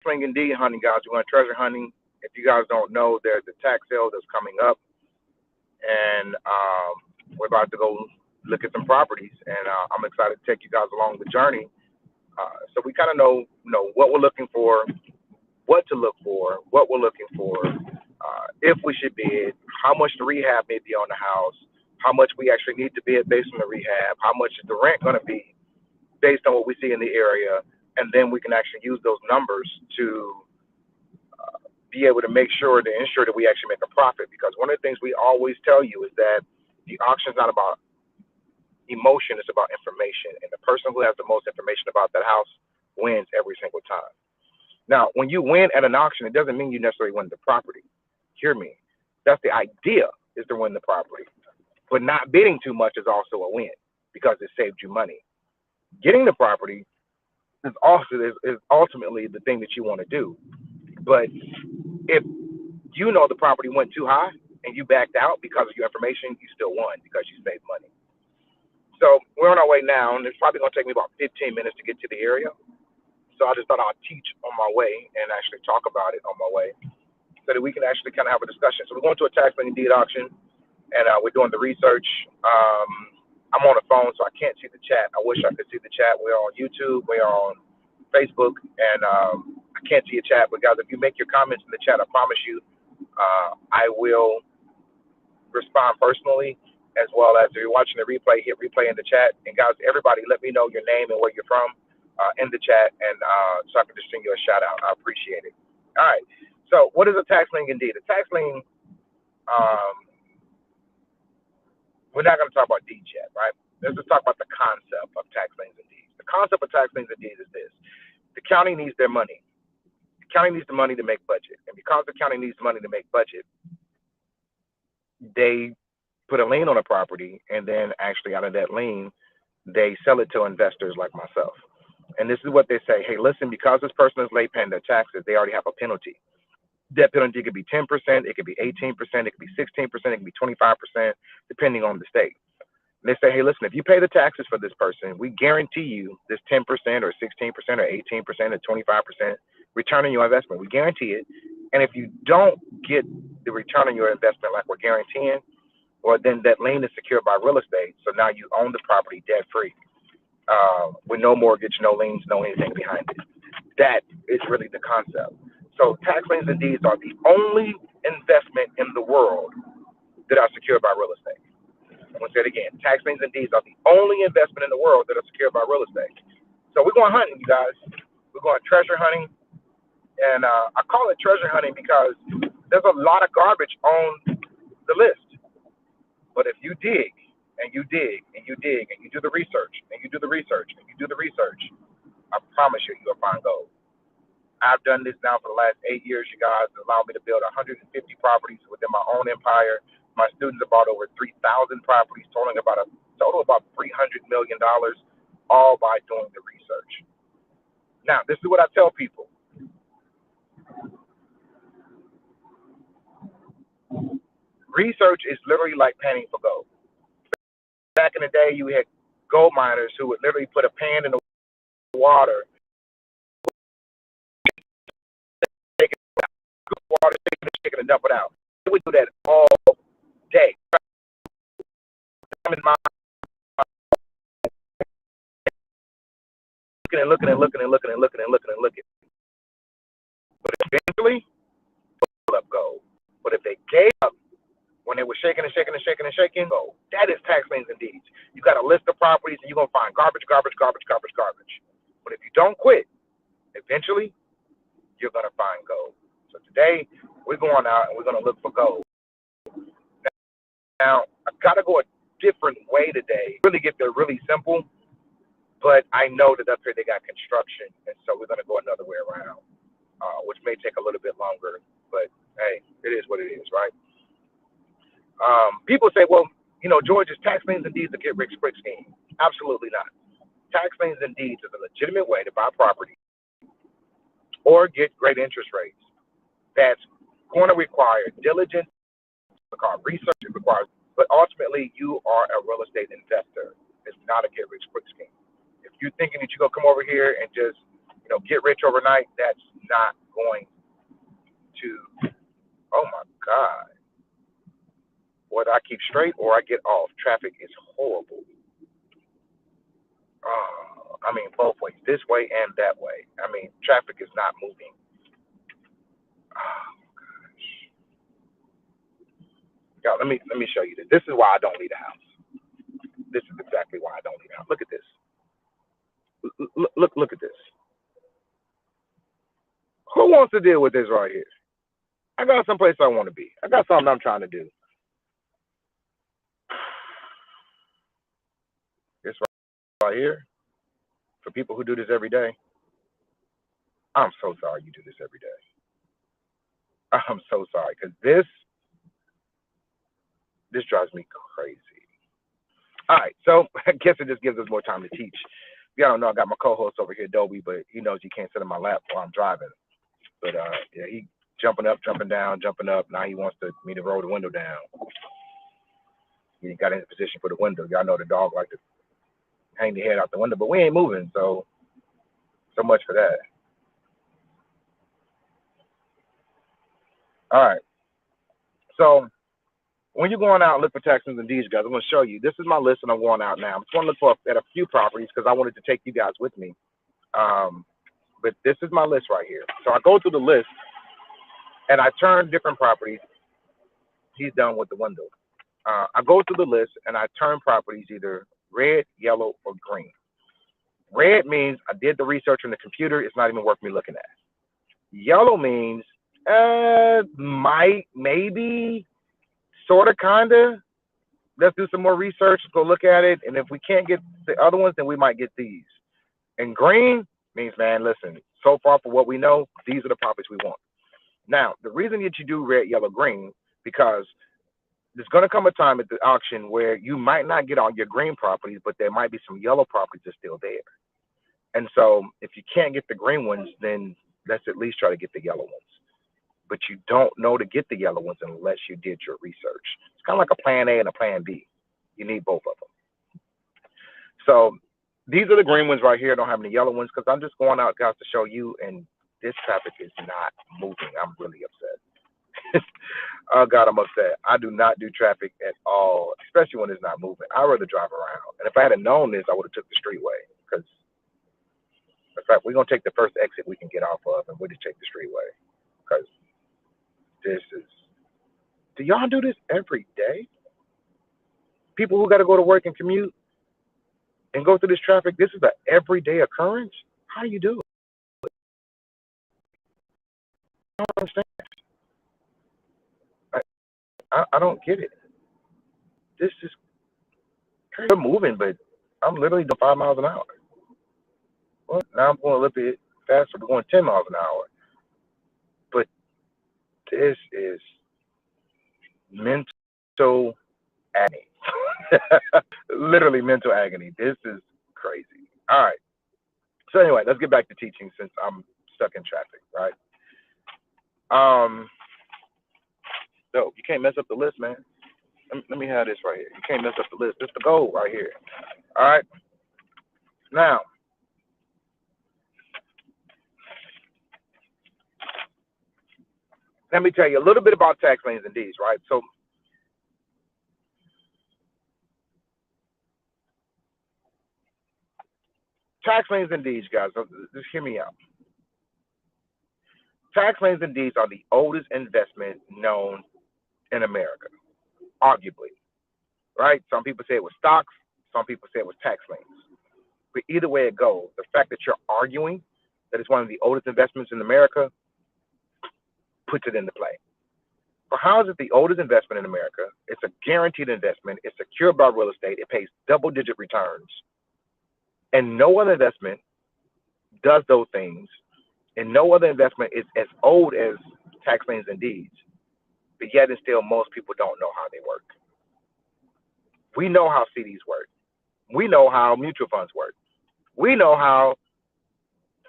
Swing and deed hunting, guys. We're going treasure hunting. If you guys don't know, there's a tax sale that's coming up, and we're about to go look at some properties, and I'm excited to take you guys along the journey. So we kind of know what we're looking for, what to look for, what we're looking for, if we should bid, how much the rehab may be on the house, how much we actually need to bid based on the rehab, how much is the rent going to be based on what we see in the area, and then we can actually use those numbers to be able to make sure to ensure that we actually make a profit. Because one of the things we always tell you is that the auction is not about emotion, it's about information. And the person who has the most information about that house wins every single time. Now, when you win at an auction, it doesn't mean you necessarily win the property. Hear me. That's the idea, is to win the property. But not bidding too much is also a win because it saved you money. Getting the property is also is ultimately the thing that you want to do. But if you know the property went too high and you backed out because of your information, you still won because you saved money. So we're on our way now, and it's probably going to take me about 15 minutes to get to the area. So I just thought I'd teach on my way and actually talk about it on my way so that we can actually kind of have a discussion. So we're going to a tax lien deed auction, and we're doing the research. I'm on the phone, so I can't see the chat. I wish I could see the chat. We're on YouTube. We're on Facebook, and I can't see your chat. But guys, if you make your comments in the chat, I promise you, I will respond personally, as well as if you're watching the replay, hit replay in the chat. And guys, everybody, let me know your name and where you're from in the chat, and so I can just send you a shout out. I appreciate it. All right. So, what is a tax lien indeed? A tax lien, um, we're not going to talk about deeds yet, right? Let's just talk about the concept of tax liens and deeds. The concept of tax liens and deeds is this: the county needs their money. The county needs the money to make budget, and because the county needs money to make budget, they put a lien on a property, and then actually out of that lien, they sell it to investors like myself. And this is what they say: hey, listen, because this person is late paying their taxes, they already have a penalty. That penalty could be 10%, it could be 18%, it could be 16%, it could be 25%, depending on the state. And they say, hey, listen, if you pay the taxes for this person, we guarantee you this 10% or 16% or 18% or 25% return on your investment. We guarantee it. And if you don't get the return on your investment like we're guaranteeing, well, then that lien is secured by real estate. So now you own the property debt free, with no mortgage, no liens, no anything behind it. That is really the concept. So tax liens and deeds are the only investment in the world that are secured by real estate. I'm going to say it again. Tax liens and deeds are the only investment in the world that are secured by real estate. So we're going hunting, you guys. We're going treasure hunting. And I call it treasure hunting because there's a lot of garbage on the list. But if you dig and you dig and you dig and you do the research and you do the research and you do the research, I promise you, you'll find gold. I've done this now for the last 8 years, you guys. It allowed me to build 150 properties within my own empire. My students have bought over 3,000 properties, totaling about $300 million, all by doing the research. Now, this is what I tell people. Research is literally like panning for gold. Back in the day, you had gold miners who would literally put a pan in the water, take it out, water, shaking and dump it out. They would do that all day. I'm in my looking and looking and looking and looking and looking and looking. But eventually, pull up gold. But if they gave up when they were shaking and shaking and shaking and shaking, gold. That is tax liens and deeds. You got a list of properties and you're gonna find garbage, garbage, garbage, garbage, garbage. But if you don't quit, eventually you're gonna find gold. So today we're going out and we're gonna look for gold. Now I've got to go a different way today. Really get there really simple, but I know that up here they got construction, and so we're gonna go another way around, which may take a little bit longer. But hey, it is what it is, right? People say, well, George's tax liens and deeds a get rich quick scheme. Absolutely not. Tax liens and deeds is a legitimate way to buy property or get great interest rates. That's going to require diligence, research, it requires, but ultimately you are a real estate investor. It's not a get rich quick scheme. If you're thinking that you're gonna come over here and just, get rich overnight. That's not going to. Oh my God. Whether I keep straight or I get off, traffic is horrible. I mean, both ways, this way and that way. I mean, traffic is not moving. Oh, y'all, let me show you this. This is why I don't need a house. This is exactly why I don't need a house. Look at this. Look at this. Who wants to deal with this right here? I got someplace I want to be. I got something I'm trying to do. This right here, for people who do this every day, I'm so sorry you do this every day. I'm so sorry, because this drives me crazy. All right, so I guess it just gives us more time to teach. Y'all don't know, I got my co-host over here, Dobie, but he knows he can't sit in my lap while I'm driving. But yeah, he jumping up, jumping down, jumping up. Now he wants me to roll the window down. He got in position for the window. Y'all know the dog like to hang the head out the window, but we ain't moving, so much for that. All right. So when you're going out and look for tax liens and deeds, guys, I'm going to show you. This is my list, and I'm going out now. I'm just going to look at a few properties because I wanted to take you guys with me. But this is my list right here. So I go through the list, and I turn different properties. He's done with the window. I go through the list, and I turn properties either red, yellow, or green. Red means I did the research on the computer. It's not even worth me looking at. Yellow means might, maybe, sort of, kind of. Let's do some more research, go look at it. And if we can't get the other ones, then we might get these. And green means, man, listen, so far for what we know, these are the properties we want. Now, the reason that you do red, yellow, green, because there's going to come a time at the auction where you might not get all your green properties, but there might be some yellow properties that are still there. And so if you can't get the green ones, then let's at least try to get the yellow ones. But you don't know to get the yellow ones unless you did your research. It's kind of like a plan A and a plan B. You need both of them. So these are the green ones right here. I don't have any yellow ones because I'm just going out, guys, to show you, and this traffic is not moving. I'm really upset. Oh, God, I'm upset. I do not do traffic at all, especially when it's not moving. I'd rather drive around. And if I had known this, I would have took the streetway because, in fact, we're going to take the first exit we can get off of, and we'll just take the streetway because this is, do y'all do this every day? People who got to go to work and commute and go through this traffic, this is an everyday occurrence? How do you do it? I don't understand. I don't get it. This is kind of moving, but I'm literally doing 5 miles an hour. Well, now I'm going a little bit faster. We're going 10 miles an hour. But this is mental agony. Literally mental agony. This is crazy. All right. So anyway, let's get back to teaching since I'm stuck in traffic, right? So you can't mess up the list, man. Let me have this right here. You can't mess up the list. This is the goal right here. All right. Now, let me tell you a little bit about tax liens and deeds, right? So tax liens and deeds, guys, just hear me out. Tax liens and deeds are the oldest investment known in America, arguably, right? Some people say it was stocks. Some people say it was tax liens. But either way it goes, the fact that you're arguing that it's one of the oldest investments in America puts it into play. So how is it the oldest investment in America? It's a guaranteed investment. It's secured by real estate. It pays double-digit returns. And no other investment does those things. And no other investment is as old as tax liens and deeds. But yet and still, most people don't know how they work. We know how CDs work. We know how mutual funds work. We know how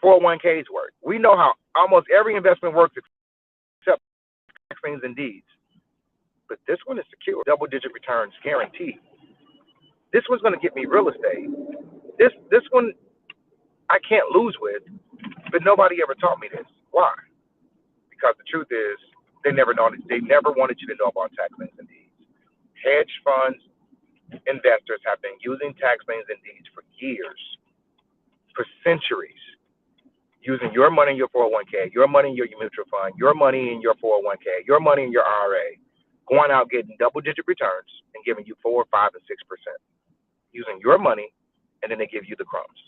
401ks work. We know how almost every investment works except tax liens and deeds. But this one is secure, double-digit returns guaranteed. This one's going to get me real estate. This one, I can't lose with, but nobody ever taught me this. Why? Because the truth is, they never wanted you to know about tax liens and deeds. Hedge funds investors have been using tax liens and deeds for years, for centuries, using your money in your 401k, your money in your mutual fund, your money in your 401k, your money in your IRA, going out getting double-digit returns and giving you 4, 5, and 6%, using your money, and then they give you the crumbs.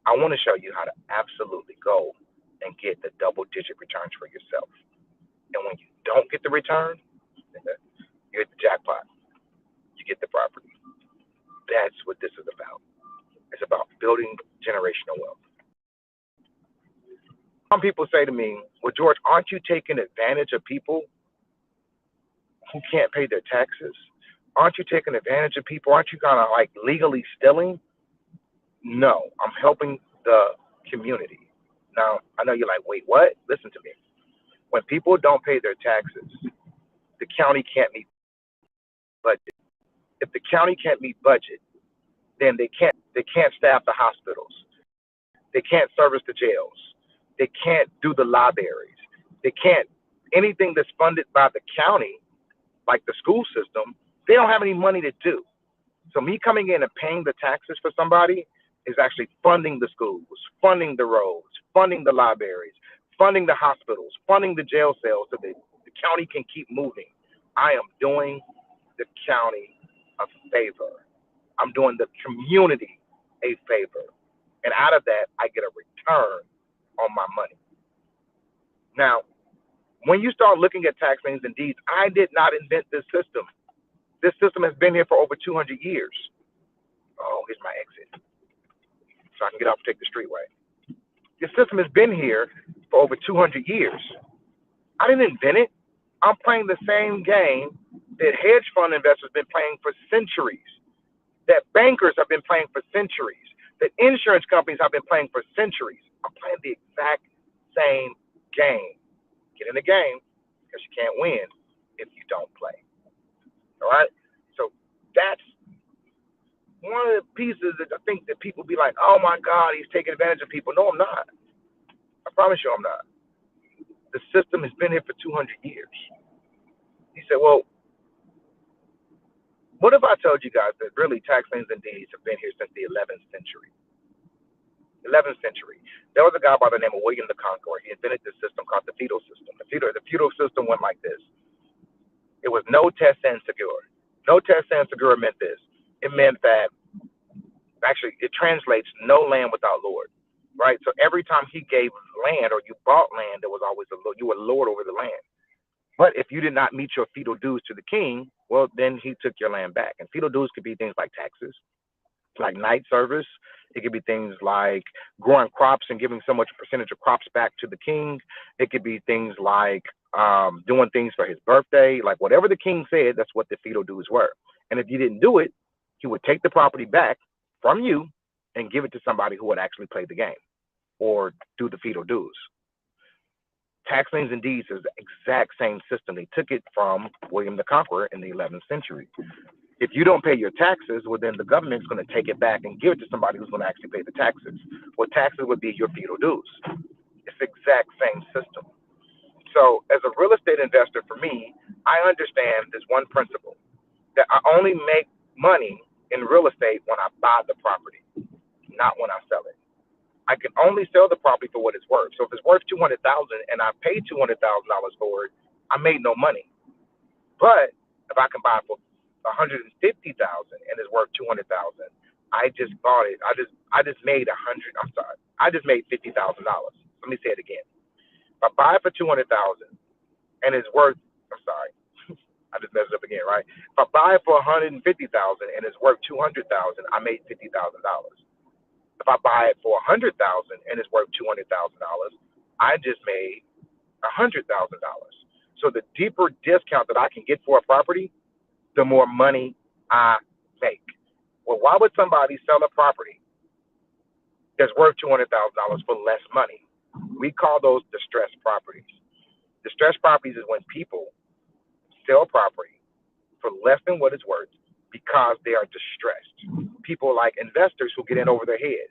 I want to show you how to absolutely go and get the double-digit returns for yourself. And when you don't get the return, you're at the jackpot. You get the property. That's what this is about. It's about building generational wealth. Some people say to me, well, George, aren't you taking advantage of people who can't pay their taxes? Aren't you taking advantage of people? Aren't you kind of like legally stealing? No, I'm helping the community. Now, I know you're like, wait, what? Listen to me. When people don't pay their taxes, the county can't meet budget. If the county can't meet budget, then they can't staff the hospitals. They can't service the jails. They can't do the libraries. They can't, anything that's funded by the county, like the school system, they don't have any money to do. So me coming in and paying the taxes for somebody is actually funding the schools, funding the roads, funding the libraries, funding the hospitals, funding the jail cells so that the county can keep moving. I am doing the county a favor. I'm doing the community a favor. And out of that, I get a return on my money. Now, when you start looking at tax liens and deeds, I did not invent this system. This system has been here for over 200 years. Oh, here's my exit, so I can get off and take the streetway. This system has been here for over 200 years. I didn't invent it. I'm playing the same game that hedge fund investors have been playing for centuries, that bankers have been playing for centuries, that insurance companies have been playing for centuries. I'm playing the exact same game. Get in the game because you can't win if you don't play. All right? So that's one of the pieces that I think that people be like, oh my God, he's taking advantage of people. No, I'm not. I promise you I'm not. The system has been here for 200 years. He said, well, what if I told you guys that really tax liens and deeds have been here since the 11th century? 11th century. There was a guy by the name of William the Conqueror. He invented this system called the feudal system. The feudal system went like this. It was no test and segure. No test and segure meant this. It meant that, actually, it translates no land without lord, right? So every time he gave land or you bought land, there was always a lord. You were lord over the land. But if you did not meet your feudal dues to the king, well, then he took your land back. And feudal dues could be things like taxes, like night service. It could be things like growing crops and giving so much percentage of crops back to the king. It could be things like doing things for his birthday. Like whatever the king said, that's what the feudal dues were. And if you didn't do it, he would take the property back from you and give it to somebody who would actually play the game or do the feudal dues. Tax liens and deeds is the exact same system. They took it from William the Conqueror in the 11th century. If you don't pay your taxes, well, then the government's going to take it back and give it to somebody who's going to actually pay the taxes. Well, taxes would be your feudal dues. It's the exact same system. So as a real estate investor, for me, I understand this one principle, that I only make money in real estate when I buy the property, not when I sell it. I can only sell the property for what it's worth. So if it's worth $200,000 and I paid $200,000 for it, I made no money. But if I can buy it for $150,000 and it's worth $200,000, I just bought it. I just made I just made $50,000. Let me say it again. If I buy it for $200,000 and it's worth, I just messed it up again, right? If I buy it for $150,000 and it's worth $200,000, I made $50,000. If I buy it for $100,000 and it's worth $200,000, I just made $100,000. So the deeper discount that I can get for a property, the more money I make. Well, why would somebody sell a property that's worth $200,000 for less money? We call those distressed properties. Distressed properties is when people sell property for less than what it's worth because they are distressed. People like investors who get in over their head.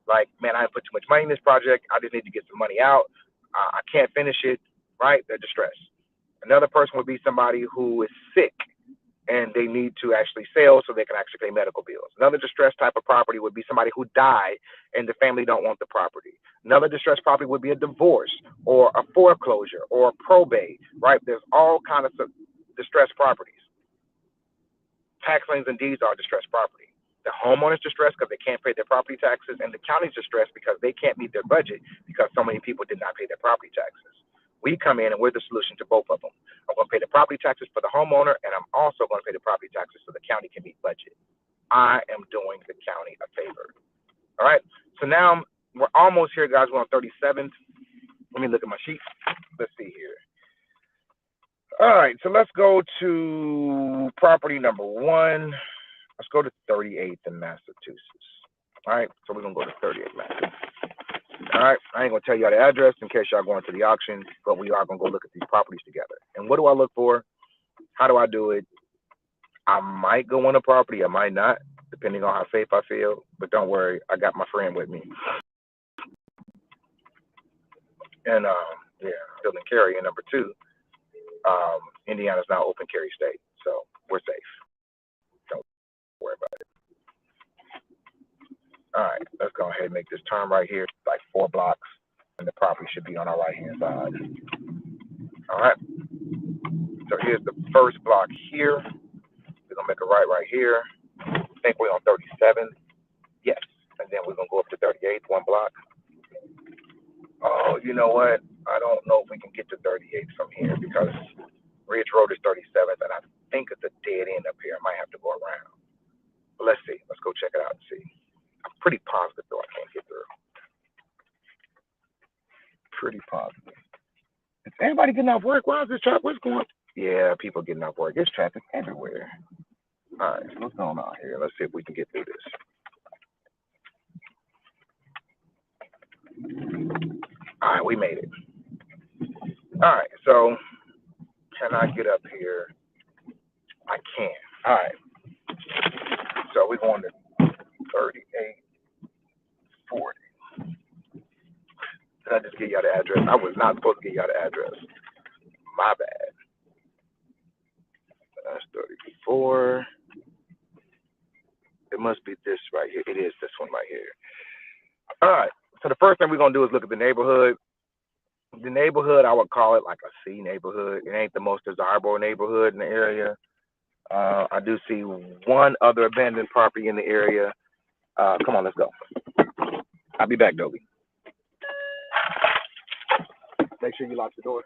Like, man, I put too much money in this project. I just need to get some money out. I can't finish it. Right? They're distressed. Another person would be somebody who is sick and they need to actually sell so they can actually pay medical bills. Another distressed type of property would be somebody who died and the family don't want the property. Another distressed property would be a divorce or a foreclosure or a probate, right? There's all kinds of distressed properties. Tax liens and deeds are distressed property. The homeowner's distressed because they can't pay their property taxes, and the county's distressed because they can't meet their budget because so many people did not pay their property taxes. We come in and we're the solution to both of them. I'm going to pay the property taxes for the homeowner, and I'm also going to pay the property taxes so the county can meet budget. I am doing the county a favor. All right. So now we're almost here, guys. We're on 37th. Let me look at my sheet. Let's see here. All right. So let's go to property number 1. Let's go to 38th in Massachusetts. All right. So we're going to go to 38th, Massachusetts. All right, I ain't gonna tell y'all the address in case y'all going to the auction, but we are gonna go look at these properties together. And what do I look for? How do I do it? I might go on a property, I might not, depending on how safe I feel. But don't worry, I got my friend with me. And yeah, still in carry. And number 2, Indiana's now open carry state, so we're safe. Don't worry about it. All right, let's go ahead and make this turn right here, like 4 blocks, and the property should be on our right-hand side. All right. So here's the first block here. We're gonna make a right here. I think we're on 37. Yes. And then we're gonna go up to 38th, 1 block. Oh, you know what? I don't know if we can get to 38th from here because Ridge Road is 37th, and I think it's a dead end up here. I might have to go around. But let's see. Let's go check it out and see. I'm pretty positive though I can't get through. Pretty positive. Is everybody getting off work? Why is this traffic? What's going on? Yeah, people getting off work. There's traffic everywhere. All right, so what's going on here? Let's see if we can get through this. All right, we made it. All right, so can I get up here? I can. All right. So we're going to 3840. Did I just give y'all the address? I was not supposed to give y'all the address. My bad. That's 34. It must be this right here. It is this one right here. All right. So the first thing we're going to do is look at the neighborhood. The neighborhood, I would call it like a C neighborhood. It ain't the most desirable neighborhood in the area. I do see one other abandoned property in the area. Come on, let's go. I'll be back, Dobie. Make sure you lock the door.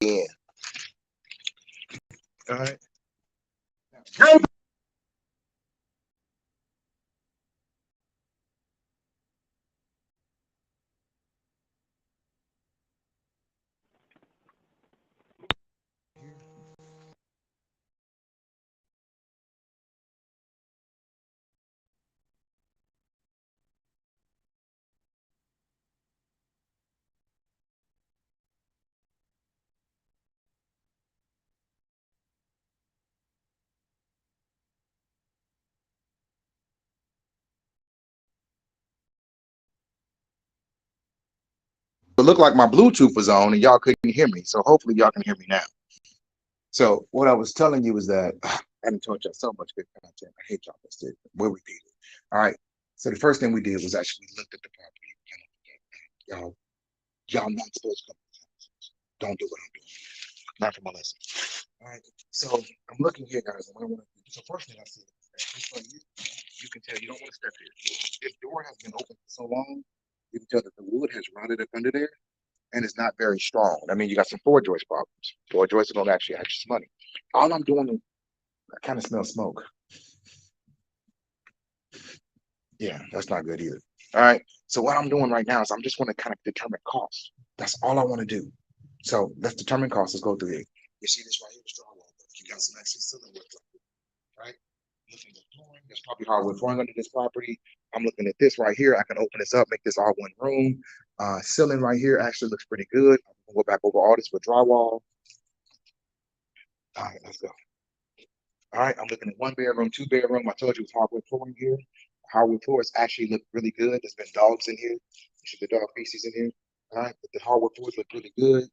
in. All right. It looked like my Bluetooth was on and y'all couldn't hear me. So hopefully y'all can hear me now. So what I was telling you was that I haven't told y'all so much good content. I hate y'all this. We'll repeat it. All right. So the first thing we did was actually looked at the property. Y'all not supposed to come to this house. Don't do what I'm doing. Not from my lesson. All right. So I'm looking here, guys, and what I want to do. So first thing I see is that this right here, you can tell you don't want to step here. This door has been open for so long, you can tell that the wood has rotted up under there and it's not very strong. I mean, you got some floor joist problems. Floor joists don't actually have some money. All I'm doing is I kind of smell smoke. Yeah, that's not good either. All right. So what I'm doing right now is I'm just want to kind of determine cost. That's all I want to do. So let's determine cost. Let's go through here. You see this right here, the drywall. You got some actually ceiling work, right? Looking at flooring. There's probably hardwood flooring under this property. I'm looking at this right here. I can open this up, make this all one room. Ceiling right here actually looks pretty good. I'm gonna go back over all this with drywall. All right, let's go. All right, I'm looking at 1 bedroom, 2 bedroom. I told you it's hardwood flooring here. Hardwood floors actually look really good. There's been dogs in here. The dog feces in here. All right, but the hardwood floors look really good.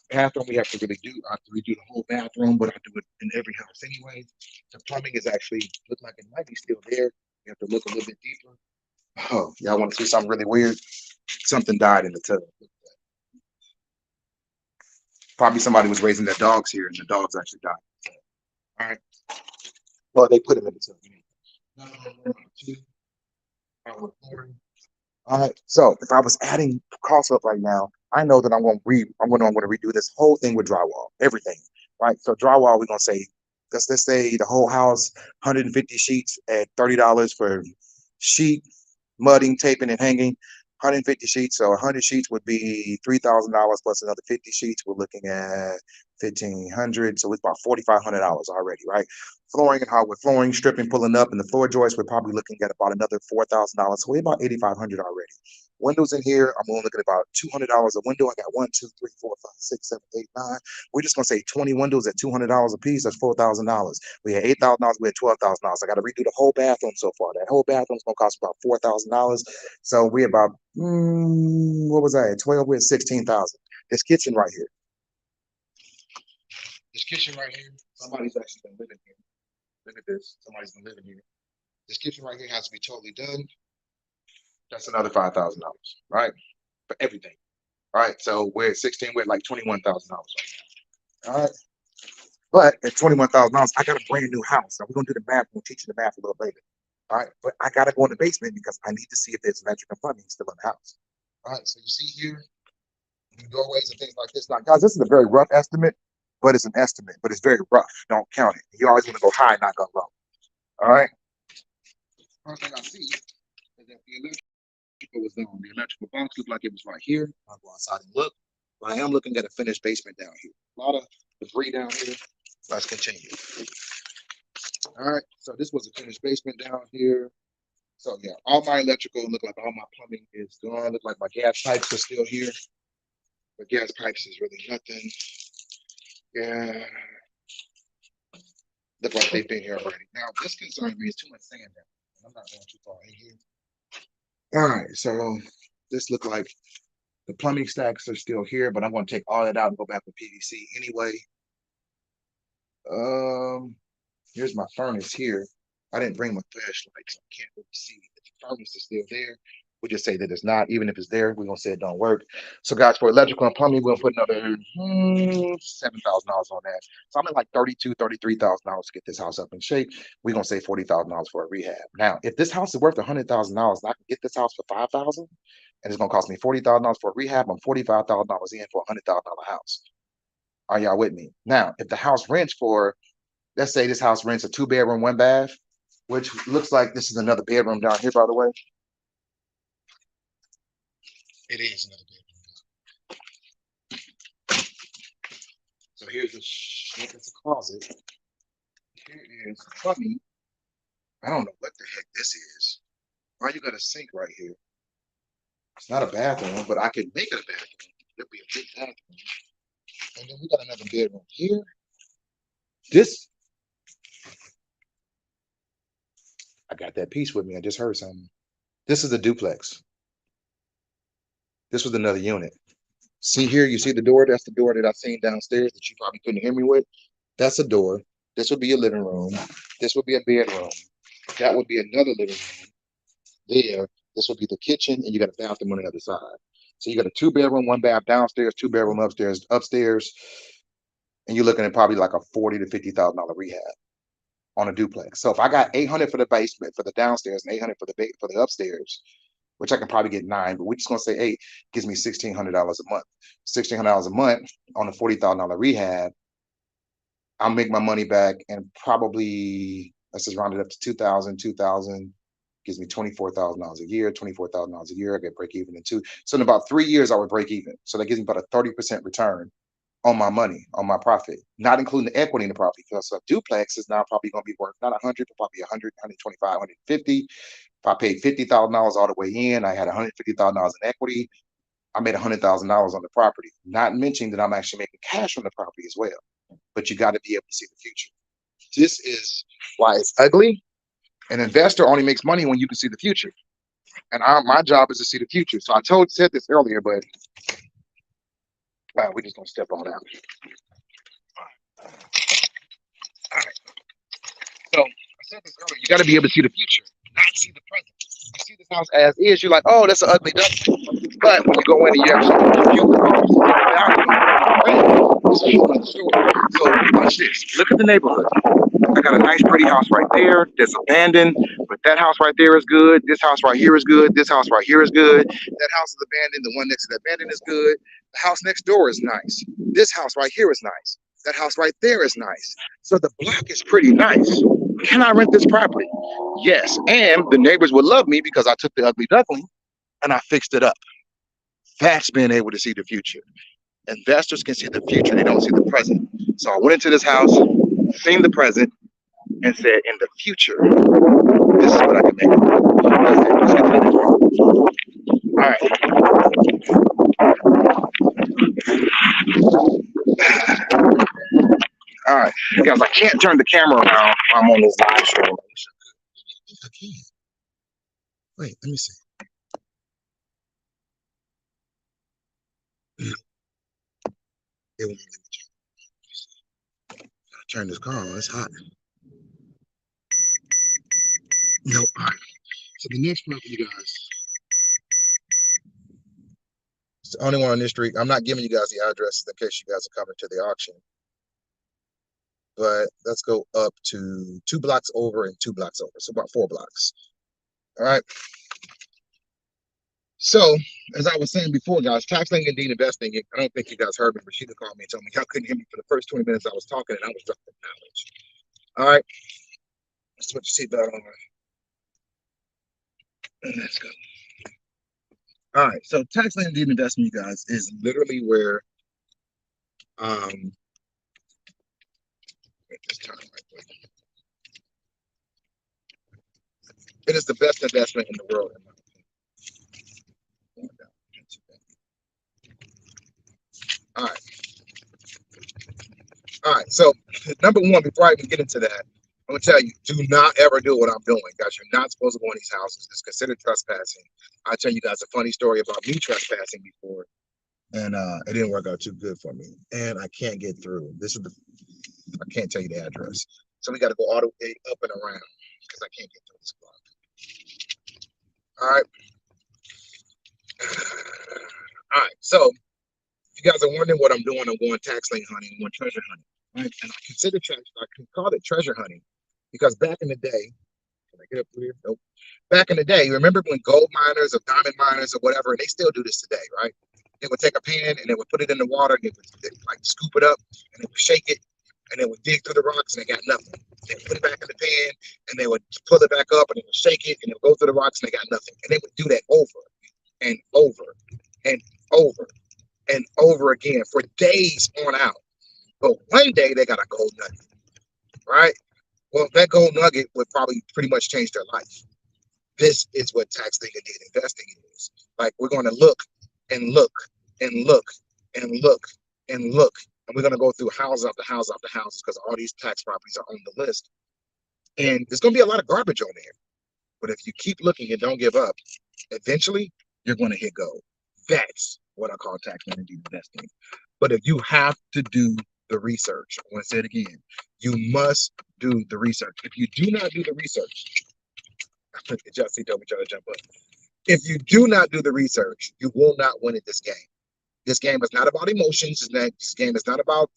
Bathroom, we have to really do. I have to redo the whole bathroom, but I do it in every house anyway. The plumbing is actually look like it might be still there. You have to look a little bit deeper. Oh, y'all want to see something really weird? Something died in the tub. Probably somebody was raising their dogs here, and the dogs actually died. All right. Well, they put them in the tub. All right. So if I was adding costs up right now, I know that I'm gonna redo this whole thing with drywall, everything. Right. So drywall, we're gonna say, let's say the whole house, 150 sheets at $30 for sheet, mudding, taping, and hanging. 150 sheets, so 100 sheets would be $3,000 plus another 50 sheets. We're looking at 1,500, so it's about $4,500 already, right? Flooring and hardwood flooring, stripping, pulling up, and the floor joists, we're probably looking at about another $4,000. So we're about 8,500 already. Windows in here, I'm only looking at about $200 a window. I got 1, 2, 3, 4, 5, 6, 7, 8, 9. We're just gonna say 20 windows at $200 a piece. That's $4,000. We had $8,000. We had $12,000. I got to redo the whole bathroom so far. That whole bathroom's gonna cost about $4,000. So we about what was I at? 12. We're at 16,000. This kitchen right here. This kitchen right here. Somebody's actually been living here. Look at this. Somebody's been living here. This kitchen right here has to be totally done. That's another $5,000, right? For everything. All right. So we're at 16. We're at like $21,000 right now. All right. But at $21,000, I got a brand new house. Now we're gonna do the math. We'll teach you the math a little later. All right. But I gotta go in the basement because I need to see if there's electric and plumbing still in the house. All right. So you see here, doorways and things like this. Now, guys, this is a very rough estimate, but it's an estimate, but it's very rough. Don't count it. You always want to go high, not go low. All right. First thing I see is that the electrical was done. The electrical box looked like it was right here. I'll go outside and look. But I am looking at a finished basement down here. A lot of debris down here. Let's continue. All right. So this was a finished basement down here. So yeah, all my electrical look like all my plumbing is gone. Look like my gas pipes are still here. But gas pipes is really nothing. Yeah. Look like they've been here already. Now, this concerns me is too much sand down. I'm not going too far in here. All right, so this look like the plumbing stacks are still here, but I'm going to take all that out and go back with PVC anyway. Here's my furnace here. I didn't bring my flashlight, so I can't really see if the furnace is still there. We just say that it's not, even if it's there, we're gonna say it don't work. So guys, for electrical and plumbing, we're gonna put another $7,000 on that. So I'm at like $33,000 to get this house up in shape. We're gonna say $40,000 for a rehab. Now, if this house is worth $100,000, I can get this house for $5,000, and it's gonna cost me $40,000 for a rehab. I'm $45,000 in for a $100,000 house. Are y'all with me? Now, if the house rents for, let's say this house rents a 2 bedroom, 1 bath, which looks like this is another bedroom down here, by the way. It is another bedroom. So here's a closet. Here is funny. I don't know what the heck this is. Why you got a sink right here? It's not a bathroom, but I could make it a bathroom. It'll be a big bathroom. And then we got another bedroom here. This, I got that piece with me. I just heard something. This is a duplex. This was another unit. See here, you see the door? That's the door that I seen downstairs that you probably couldn't hear me with. That's a door. This would be a living room. This would be a bedroom. That would be another living room. There, this would be the kitchen, and you got a bathroom on the other side. So you got a 2 bedroom, 1 bath downstairs, 2 bedroom upstairs, and you're looking at probably like a $40,000 to $50,000 rehab on a duplex. So if I got 800 for the basement for the downstairs and 800 for the upstairs, which I can probably get 9, but we're just gonna say 8, gives me $1,600 a month. $1,600 a month on a $40,000 rehab. I'll make my money back and probably, let's just round it up to 2,000, gives me $24,000 a year, $24,000 a year. I get break even in 2. So in about 3 years, I would break even. So that gives me about a 30% return on my money, on my profit, not including the equity in the property. Because a duplex is now probably going to be worth not 100, but probably 100, 125, 150. If I paid $50,000 all the way in, I had $150,000 in equity. I made $100,000 on the property. Not mentioning that I'm actually making cash on the property as well. But you got to be able to see the future. This is why it's ugly. An investor only makes money when you can see the future. And my job is to see the future. So said this earlier, but we're just gonna step on out. All right. So I said this earlier. You got to be able to see the future, not see the present. You see this house as is, you're like, oh, that's an ugly duck. But when you go in and you actually view the house, it's a whole other story. So watch this. Look at the neighborhood. I got a nice, pretty house right there that's abandoned, but that house right there is good. This house right here is good. This house right here is good. That house is abandoned. The one next to the abandoned is good. The house next door is nice. This house right here is nice. That house right there is nice. So the block is pretty nice. Can I rent this property? Yes. And the neighbors would love me because I took the ugly duckling and I fixed it up. That's being able to see the future. Investors can see the future, they don't see the present. So I went into this house, seen the present, and said, in the future, this is what I can make. All right. All right. Guys, I can't turn the camera around while I'm on this live stream. I can. Wait, let me see. It won't let me turn this car on. It's hot. Nope. All right. So the next property, you guys, it's the only one on this street. I'm not giving you guys the addresses in case you guys are coming to the auction. But let's go up to 2 blocks over and 2 blocks over. So about 4 blocks. All right. So, as I was saying before, guys, tax lien and deed investing, I don't think you guys heard me. Rashida called me and told me y'all couldn't hear me for the first 20 minutes I was talking, and I was dropping knowledge. All right. Let's put your seatbelt on. And let's go. All right. So, tax lien and deed investment, you guys, is literally where it is the best investment in the world, in my opinion. All right. All right. So, number one, before I even get into that, I'm gonna tell you, do not ever do what I'm doing, guys. You're not supposed to go in these houses. It's considered trespassing. I'll tell you guys a funny story about me trespassing before, and it didn't work out too good for me. And I can't get through. I can't tell you the address. So we got to go all the way up and around because I can't get through this block. All right. All right. So if you guys are wondering what I'm doing, I'm going tax lien hunting, I'm going treasure hunting. Right? And I can call it treasure hunting because back in the day, can I get up here? Nope. Back in the day, you remember when gold miners or diamond miners or whatever, and they still do this today, right? They would take a pan and they would put it in the water, and they'd like scoop it up, and they would shake it, and they would dig through the rocks, and they got nothing. They would put it back in the pan, and they would pull it back up, and they would shake it, and they would go through the rocks, and they got nothing. And they would do that over and over and over and over again for days on out. But one day they got a gold nugget, right? Well, that gold nugget would probably pretty much change their life. This is what tax lien deed investing is. Like, we're going to look and look and look and look and look, and we're going to go through house after house after houses because all these tax properties are on the list, and there's going to be a lot of garbage on there. But if you keep looking and don't give up, eventually you're going to hit gold. That's what I call tax lien deed investing. But if you have to do the research, I want to say it again, you must do the research. If you do not do the research, Jesse told me try to jump up. If you do not do the research, you will not win at this game. This game is not about emotions. This game is not about,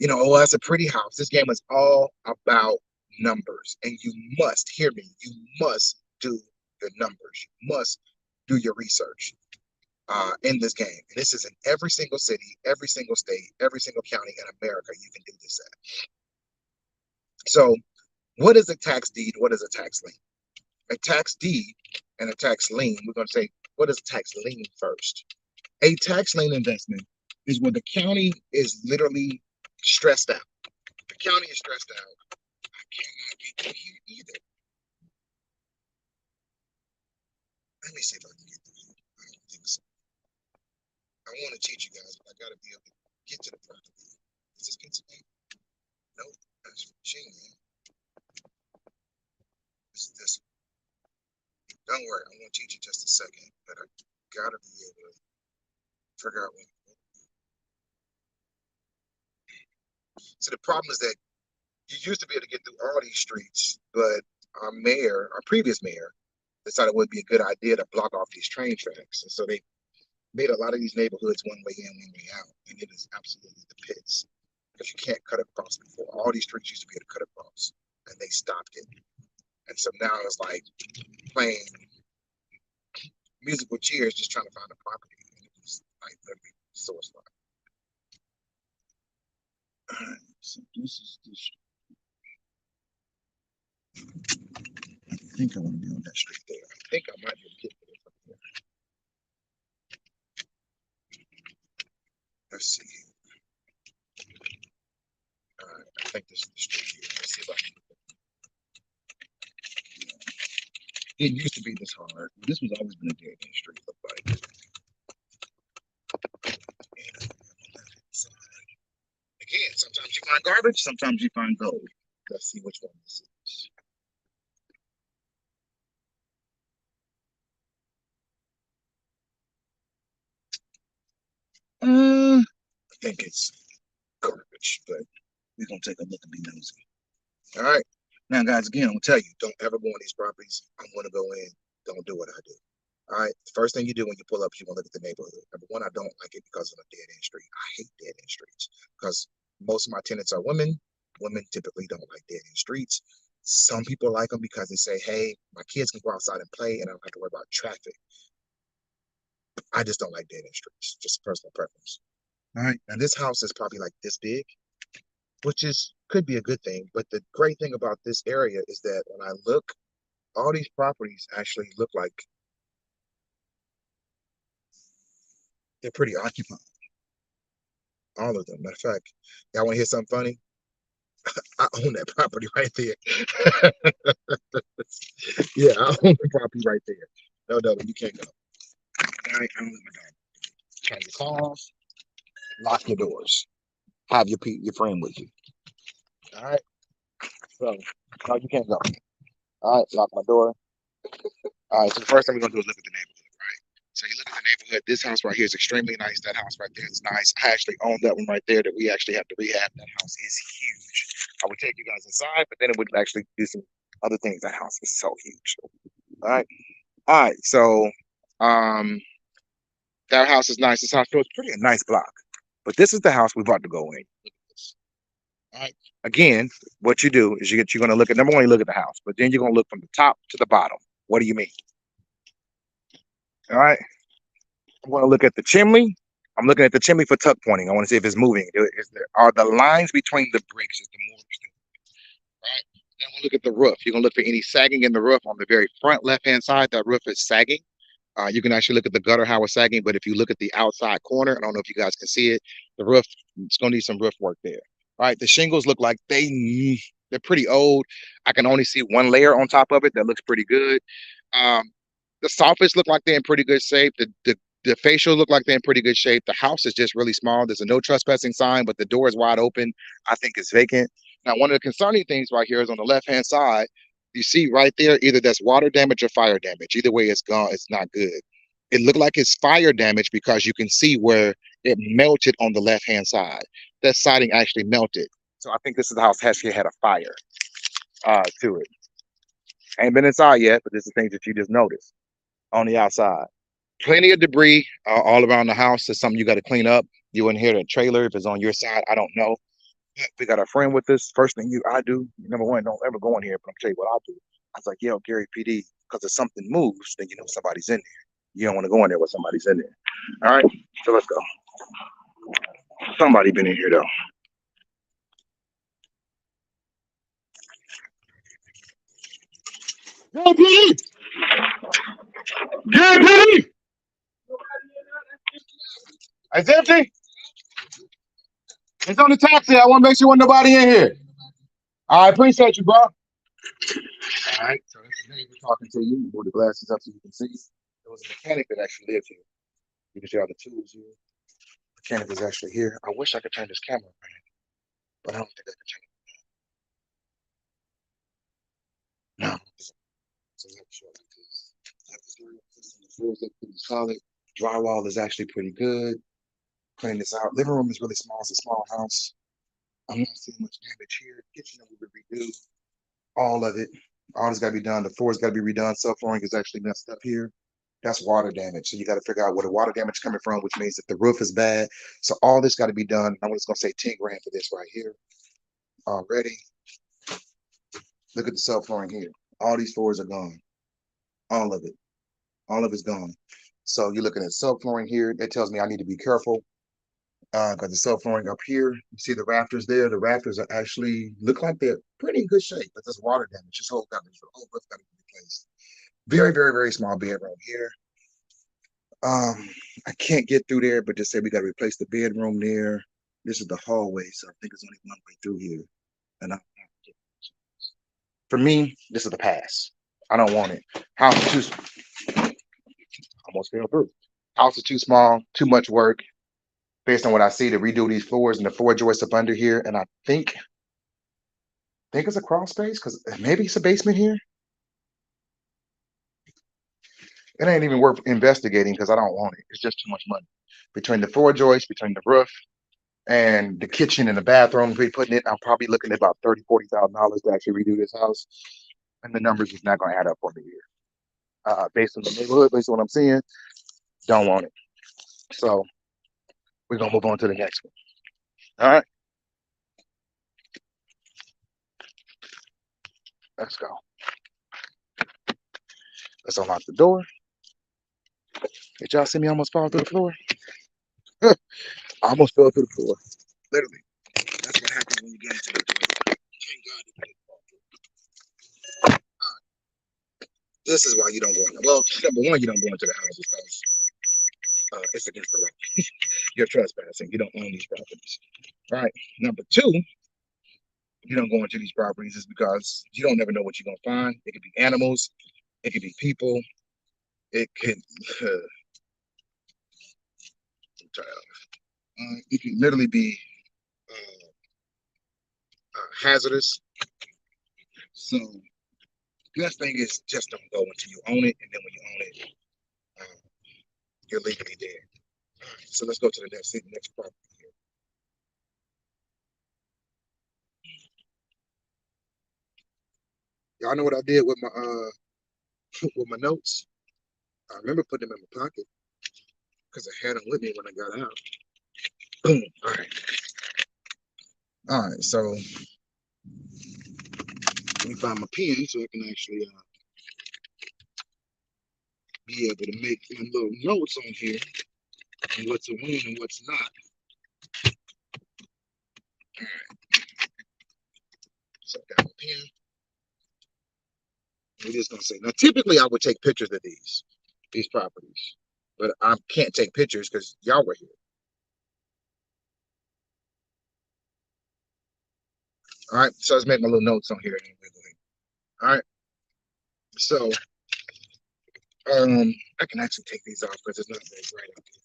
oh, that's a pretty house. This game is all about numbers. And you must hear me. You must do your numbers. You must do your research in this game. And this is in every single city, every single state, every single county in America you can do this at. So what is a tax deed? What is a tax lien? A tax deed and a tax lien, we're going to say, what is a tax lien first? A tax lien investment is when the county is literally stressed out. The county is stressed out. I cannot get through here either. Let me see if I can get through here. I don't think so. I want to teach you guys, but I got to be able to get to the property. Is this Pennsylvania? Nope, that's Virginia. This is this one. Don't worry, I'm going to teach you just a second, but I got to be able to figure out what. So the problem is that you used to be able to get through all these streets, but our previous mayor, decided it would be a good idea to block off these train tracks. And so they made a lot of these neighborhoods one way in, one way out. And it is absolutely the pits because you can't cut across before. All these streets used to be able to cut across, and they stopped it. And so now it's like playing musical chairs just trying to find a property. And it's like literally so slow. All right, so this is this. I think I want to be on that street there. I think I might be able to get there from here. Let's see. All right, I think this is the street here. Let's see if I can. It used to be this hard. This was always been a dead end street, look like. Again, sometimes you find garbage, sometimes you find gold. Let's see which one this is. I think it's garbage, but we're gonna take a look and be nosy. All right. Now, guys, again, I'm gonna tell you, don't ever go on these properties. I'm gonna go in. Don't do what I do. All right. The first thing you do when you pull up is you want to look at the neighborhood. Number one, I don't like it because of a dead end street. I hate dead end streets because most of my tenants are women. Women typically don't like dead end streets. Some people like them because they say, hey, my kids can go outside and play and I don't have to worry about traffic. I just don't like dead end streets, just personal preference. All right. Now, this house is probably like this big, which could be a good thing. But the great thing about this area is that when I look, all these properties actually look like they're pretty occupied. All of them. Matter of fact, y'all want to hear something funny? I own that property right there. Yeah, I own the property right there. No, you can't go. All right, I own my dog. Turn your calls, lock your doors, have your friend with you. All right, so no, you can't go. All right, lock my door. All right, so the first thing we're gonna do is look at the neighborhood, right? So you look at the neighborhood. This house right here is extremely nice. That house right there is nice. I actually own that one right there that we actually have to rehab. That house is huge. I would take you guys inside, but then it would actually do some other things. That house is so huge. All right. All right. So that house is nice. This house is pretty a nice block. But this is the house we're about to go in. Look at this. All right. Again, what you do is you're gonna look at number one, you look at the house, but then you're gonna look from the top to the bottom. What do you mean? All right. I'm going to look at the chimney. I'm looking at the chimney for tuck pointing. I want to see if it's moving. Are the lines between the bricks is the more interesting, right? Then we'll look at the roof. You're gonna look for any sagging in the roof on the very front left-hand side. That roof is sagging. You can actually look at the gutter how it's sagging, but if you look at the outside corner, I don't know if you guys can see it, the roof, it's gonna need some roof work there. All right, the shingles look like they're pretty old. I can only see one layer on top of it that looks pretty good. Um, the soffits look like they're in pretty good shape. The facials look like they're in pretty good shape. The house is just really small. There's a no trespassing sign, but the door is wide open. I think it's vacant. Now, one of the concerning things right here is on the left-hand side, you see right there, either that's water damage or fire damage. Either way, it's gone. It's not good. It looked like it's fire damage because you can see where it melted on the left-hand side. That siding actually melted. So I think this is the house actually had a fire to it. Ain't been inside yet, but this is things that you just noticed on the outside. Plenty of debris all around the house. That's something you got to clean up. You wouldn't hear the trailer if it's on your side. I don't know. We got a friend with us. First thing I do, number one, don't ever go in here, but I'm tell you what I do. I was like, yo, Gary PD, because if something moves, then you know somebody's in there. You don't want to go in there when somebody's in there. All right, so let's go. Somebody been in here though. Gary PD! Gary PD! It's empty. It's on the taxi. I want to make sure there's nobody in here. I appreciate you, bro. All right, so that's the neighbor talking to you. You move the glasses up so you can see. There was a mechanic that actually lived here. You can see all the tools here. The mechanic is actually here. I wish I could turn this camera around, but I don't think I can turn it. No. So I have to show it like this. The floors look pretty solid. Drywall is actually pretty good. Clean this out. Living room is really small. It's a small house. I'm not seeing much damage here. Kitchen we would redo all of it. All this got to be done. The floor's got to be redone. Subflooring is actually messed up here. That's water damage. So you got to figure out where the water damage is coming from, which means that the roof is bad. So all this got to be done. I'm just gonna say 10 grand for this right here. Already. Look at the subflooring here. All these floors are gone. All of it. All of it's gone. So you're looking at subflooring here. That tells me I need to be careful. Because the subflooring up here, you see the rafters there. The rafters are actually look like they're pretty in good shape, but there's water damage. This whole roof got to be replaced. Very, very, very small bedroom here. I can't get through there, but just say we got to replace the bedroom there. This is the hallway, so I think it's only one way through here. And for me, this is the pass. I don't want it. House is too almost fell through. House is too small, too much work. Based on what I see, to redo these floors and the floor joists up under here, and I think it's a crawl space because maybe it's a basement here. It ain't even worth investigating because I don't want it. It's just too much money. Between the floor joists, between the roof, and the kitchen and the bathroom, we putting it, I'm probably looking at about $30,000-$40,000 to actually redo this house. And the numbers is not going to add up for me here. Based on the neighborhood, based on what I'm seeing, don't want it. So we're going to move on to the next one. All right. Let's go. Let's unlock the door. Did y'all see me almost fall through the floor? I almost fell through the floor. Literally. That's what happens when you get into the door. Thank God it didn't fall through. This is why you don't go in. Well, number one, you don't go into the house because it's against the law. You're trespassing. You don't own these properties. All right. Number two, you don't go into these properties is because you don't never know what you're gonna find. It could be animals, it could be people, it could it could literally be hazardous. So the best thing is just don't go until you own it, and then when you own it, you're legally dead. All right, so let's go to the next property here. Y'all know what I did with my with my notes? I remember putting them in my pocket because I had them with me when I got out. Boom. All right. All right. So let me find my pen so I can actually be able to make my little notes on here. and what's a lien and what's not. All right, so I got my pen. We're just gonna say now. Typically, I would take pictures of these properties, but I can't take pictures because y'all were here. All right, so let's make my little notes on here. All right, so I can actually take these off because it's not very bright out there.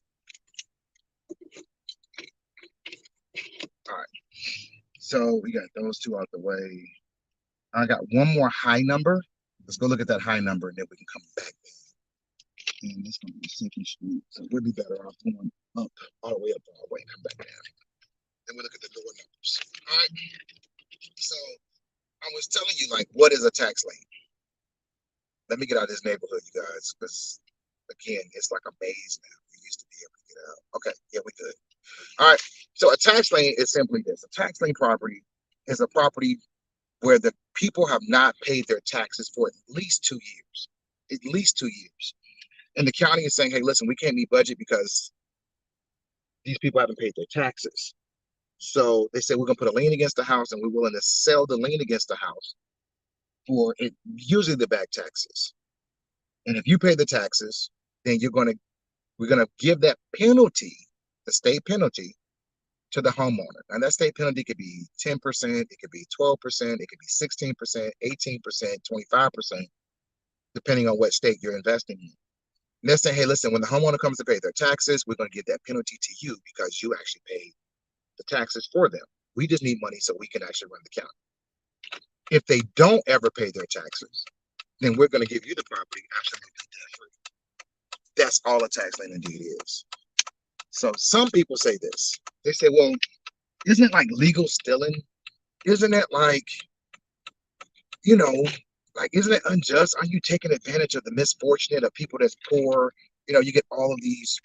All right, so we got those two out the way. I got one more high number. Let's go look at that high number and then we can come back. And this is gonna be Second Street, so we'll be better off going up all the way up all the way and come back down. Then we look at the door numbers. All right, so I was telling you like what is a tax lien? Let me get out of this neighborhood, you guys, because again, it's like a maze now. We used to be able to get out. Okay, yeah, we good. All right. So a tax lien is simply this. A tax lien property is a property where the people have not paid their taxes for at least 2 years. At least 2 years. And the county is saying, hey, listen, we can't meet budget because these people haven't paid their taxes. So they said we're gonna put a lien against the house and we're willing to sell the lien against the house for it, usually the back taxes. And if you pay the taxes, then we're gonna give that penalty, the state penalty, to the homeowner. And that state penalty could be 10%, it could be 12%, it could be 16%, 18%, 25%, depending on what state you're investing in. And they're saying, hey, listen, when the homeowner comes to pay their taxes, we're going to give that penalty to you because you actually paid the taxes for them. We just need money so we can actually run the county. If they don't ever pay their taxes, then we're going to give you the property absolutely debt free. That's all a tax lien indeed is. So some people say this. They say, well, isn't it like legal stealing? Isn't it like, you know, like, isn't it unjust? Are you taking advantage of the misfortunate of people that's poor? You get all of these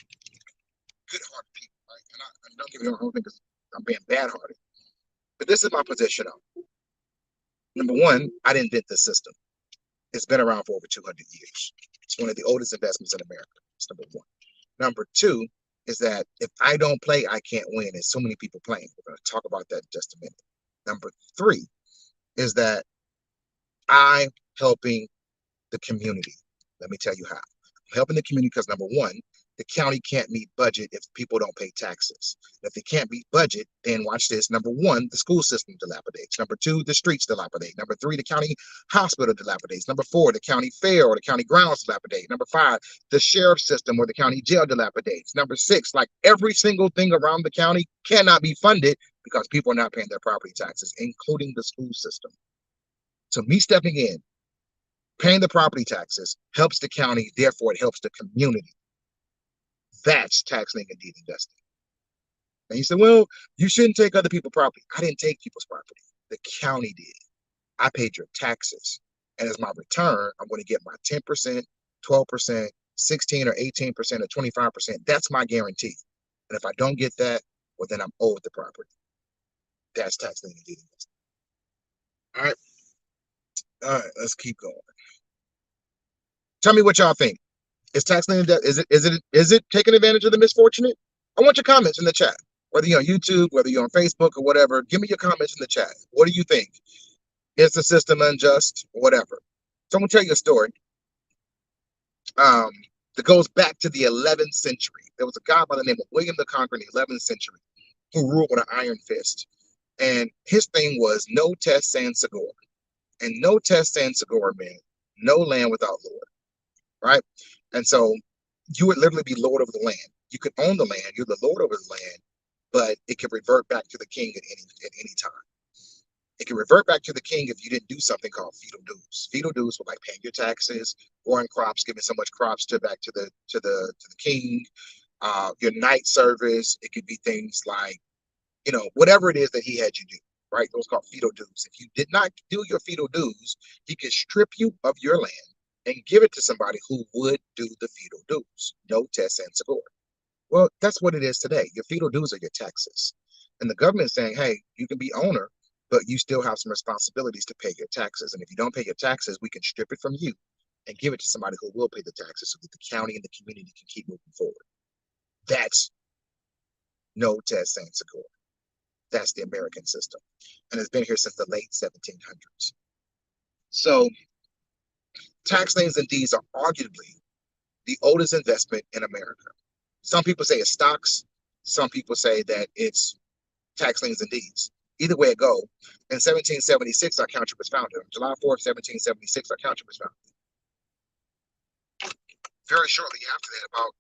good-hearted people, right? And don't get me wrong, I don't think I'm being bad-hearted. But this is my position on it. Number one, I didn't invent this system. It's been around for over 200 years. It's one of the oldest investments in America. It's number one. Number two is that if I don't play, I can't win. There's so many people playing. We're going to talk about that in just a minute. Number three is that I'm helping the community. Let me tell you how. I'm helping the community because number one, the county can't meet budget if people don't pay taxes. If they can't meet budget, then watch this. Number one, the school system dilapidates. Number two, the streets dilapidate. Number three, the county hospital dilapidates. Number four, the county fair or the county grounds dilapidate. Number five, the sheriff system or the county jail dilapidates. Number six, like every single thing around the county cannot be funded because people are not paying their property taxes, including the school system. So me stepping in, paying the property taxes helps the county, therefore it helps the community. That's tax lien and deed investing. And you say, well, you shouldn't take other people's property. I didn't take people's property. The county did. I paid your taxes. And as my return, I'm going to get my 10%, 12%, 16 or 18% or 25%. That's my guarantee. And if I don't get that, well, then I'm owed the property. That's tax lien and deed investing. All right. All right, let's keep going. Tell me what y'all think. Is tax lien debt? Is it taking advantage of the misfortunate? I want your comments in the chat. Whether you're on YouTube, whether you're on Facebook or whatever, give me your comments in the chat. What do you think? Is the system unjust or whatever? So I'm gonna tell you a story. That goes back to the 11th century. There was a guy by the name of William the Conqueror in the 11th century who ruled with an iron fist, and his thing was no test sans segor, and no test sans segor meant no land without lord, right? And so you would literally be lord over the land. You could own the land. You're the lord over the land, but it could revert back to the king at any time. It can revert back to the king if you didn't do something called feudal dues. Feudal dues were like paying your taxes, growing crops, giving so much crops back to the king. Your night service. It could be things like whatever it is that he had you do. Right, those called feudal dues. If you did not do your feudal dues, he could strip you of your land and give it to somebody who would do the feudal dues. No test and segor. Well, that's what it is today. Your feudal dues are your taxes. And the government is saying, hey, you can be owner, but you still have some responsibilities to pay your taxes. And if you don't pay your taxes, we can strip it from you and give it to somebody who will pay the taxes so that the county and the community can keep moving forward. That's no test sans secure. That's the American system. And it's been here since the late 1700s. So tax liens and deeds are arguably the oldest investment in America. Some people say it's stocks. Some people say that it's tax liens and deeds. Either way it go, in 1776, our country was founded. On July 4th, 1776, our country was founded. Very shortly after that, about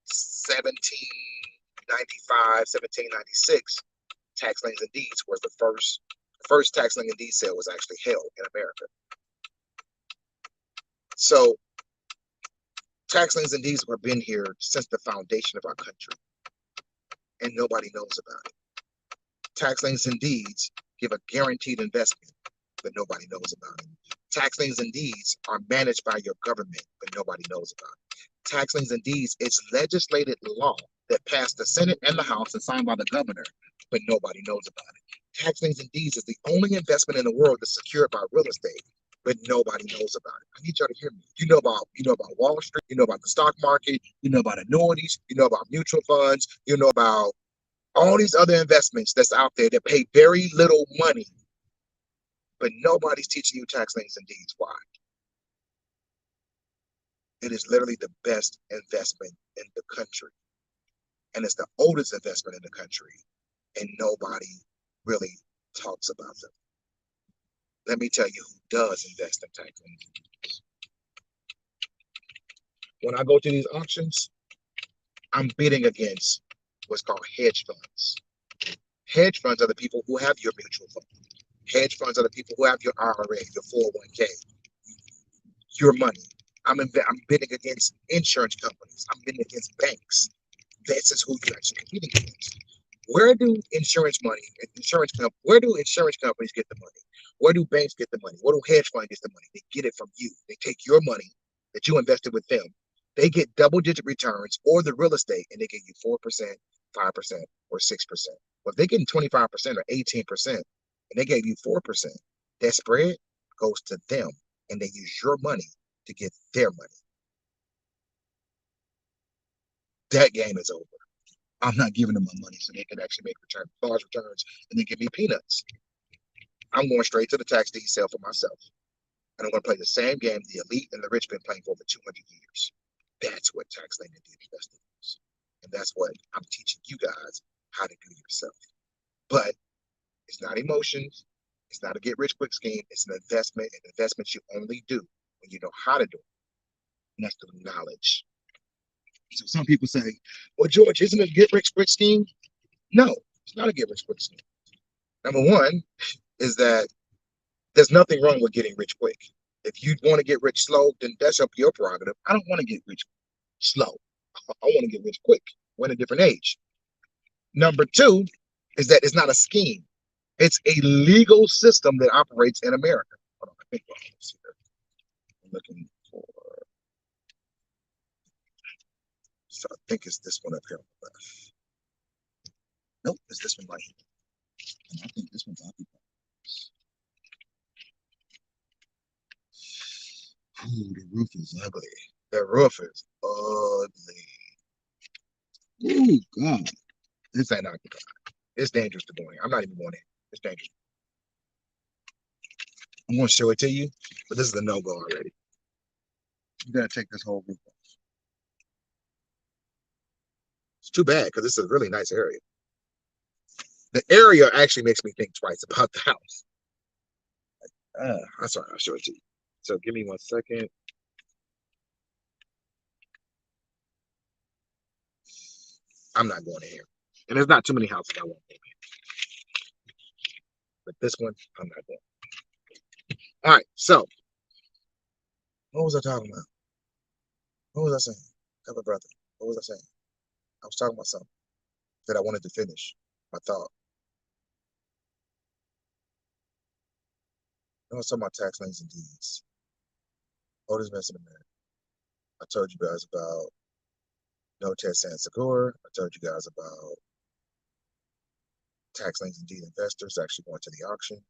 1795, 1796, tax liens and deeds was the first tax lien and deed sale was actually held in America. So tax liens and deeds have been here since the foundation of our country, and nobody knows about it. Tax liens and deeds give a guaranteed investment, but nobody knows about it. Tax liens and deeds are managed by your government, but nobody knows about it. Tax liens and deeds, it's legislated law that passed the Senate and the House and signed by the governor, but nobody knows about it. Tax liens and deeds is the only investment in the world that's secured by real estate, but nobody knows about it. I need y'all to hear me. You know about Wall Street, you know about the stock market, you know about annuities, you know about mutual funds, you know about all these other investments that's out there that pay very little money, but nobody's teaching you tax liens and deeds. Why? It is literally the best investment in the country. And it's the oldest investment in the country. And nobody really talks about them. Let me tell you who does invest in tax liens and deeds. When I go to these auctions, I'm bidding against what's called hedge funds. Hedge funds are the people who have your mutual fund. Hedge funds are the people who have your IRA, your 401k, your money. I'm bidding against insurance companies. I'm bidding against banks. This is who you're actually competing against. Where do insurance companies get the money? Where do banks get the money? Where do hedge funds get the money? They get it from you. They take your money that you invested with them. They get double-digit returns or the real estate, and they give you 4%, 5%, or 6%. Well, if they're getting 25% or 18%, and they gave you 4%, that spread goes to them, and they use your money to get their money. That game is over. I'm not giving them my money so they can actually make large returns and then give me peanuts. I'm going straight to the tax deed sale for myself. And I'm going to play the same game the elite and the rich been playing for over 200 years. That's what tax lien and deed investing is. And that's what I'm teaching you guys how to do yourself. But it's not emotions. It's not a get rich quick scheme. It's an investment, and investments you only do when you know how to do it. And that's through knowledge. So some people say, well, George, isn't it a get rich quick scheme? No, it's not a get rich quick scheme. Number one is that there's nothing wrong with getting rich quick. If you want to get rich slow, then that's up your prerogative. I don't want to get rich slow. I want to get rich quick. We're in a different age. Number two is that it's not a scheme. It's a legal system that operates in America. Hold on, I think I'm looking for. So I think it's this one up here on the left. Nope, it's this one right here. And I think this one's occupied. Ooh, the roof is ugly. The roof is ugly. Ooh, God. This ain't occupied. It's dangerous to go in. I'm not even going in. It's dangerous. I'm going to show it to you, but this is a no-go already. You got to take this whole roof off. It's too bad because this is a really nice area. The area actually makes me think twice about the house. I'm sorry, I'll show it to you. So give me 1 second. I'm not going in here. And there's not too many houses I want to go in. But this one, I'm not going. All right, so what was I talking about? What was I saying? Have a brother. What was I saying? I was talking about something that I wanted to finish my thought. I was talking about tax liens and deeds. Oldest mess in America. I told you guys about no test sans secure. I told you guys about tax liens and deed investors actually going to the auction.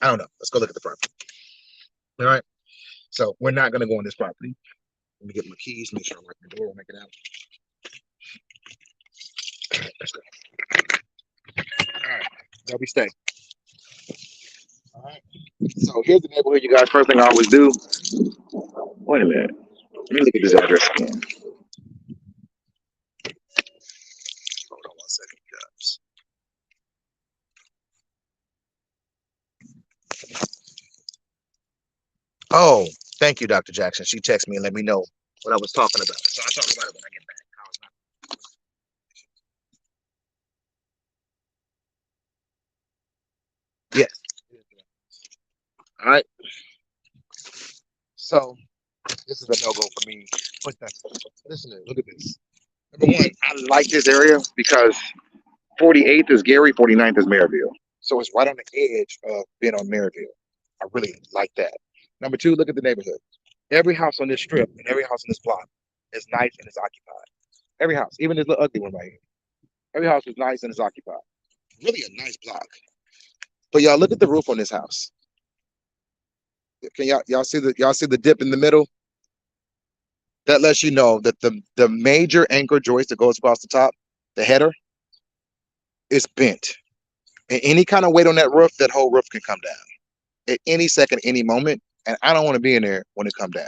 I don't know. Let's go look at the property. All right. So we're not going to go on this property. Let me get my keys, make sure I lock the door, make it out. Let's go. All right. Y'all be stay. All right. So here's the neighborhood, you guys. First thing I always do. Wait a minute. Let me look at this address again. Hold on 1 second, guys. Oh, thank you, Dr. Jackson. She texted me and let me know what I was talking about. So I'll talk about it when I get back. Yes. All right. So this is a no go for me. But listen, look at this. Number one, I like this area because 48th is Gary, 49th is Maryville. So it's right on the edge of being on Maryville. I really like that. Number two, look at the neighborhood. Every house on this strip and every house on this block is nice and it's occupied. Every house, even this little ugly one right here. Every house is nice and it's occupied. Really a nice block. But y'all look at the roof on this house. Can y'all see the dip in the middle? That lets you know that the major anchor joist that goes across the top, the header, is bent. And any kind of weight on that roof, that whole roof can come down at any second, any moment. And I don't want to be in there when it comes down.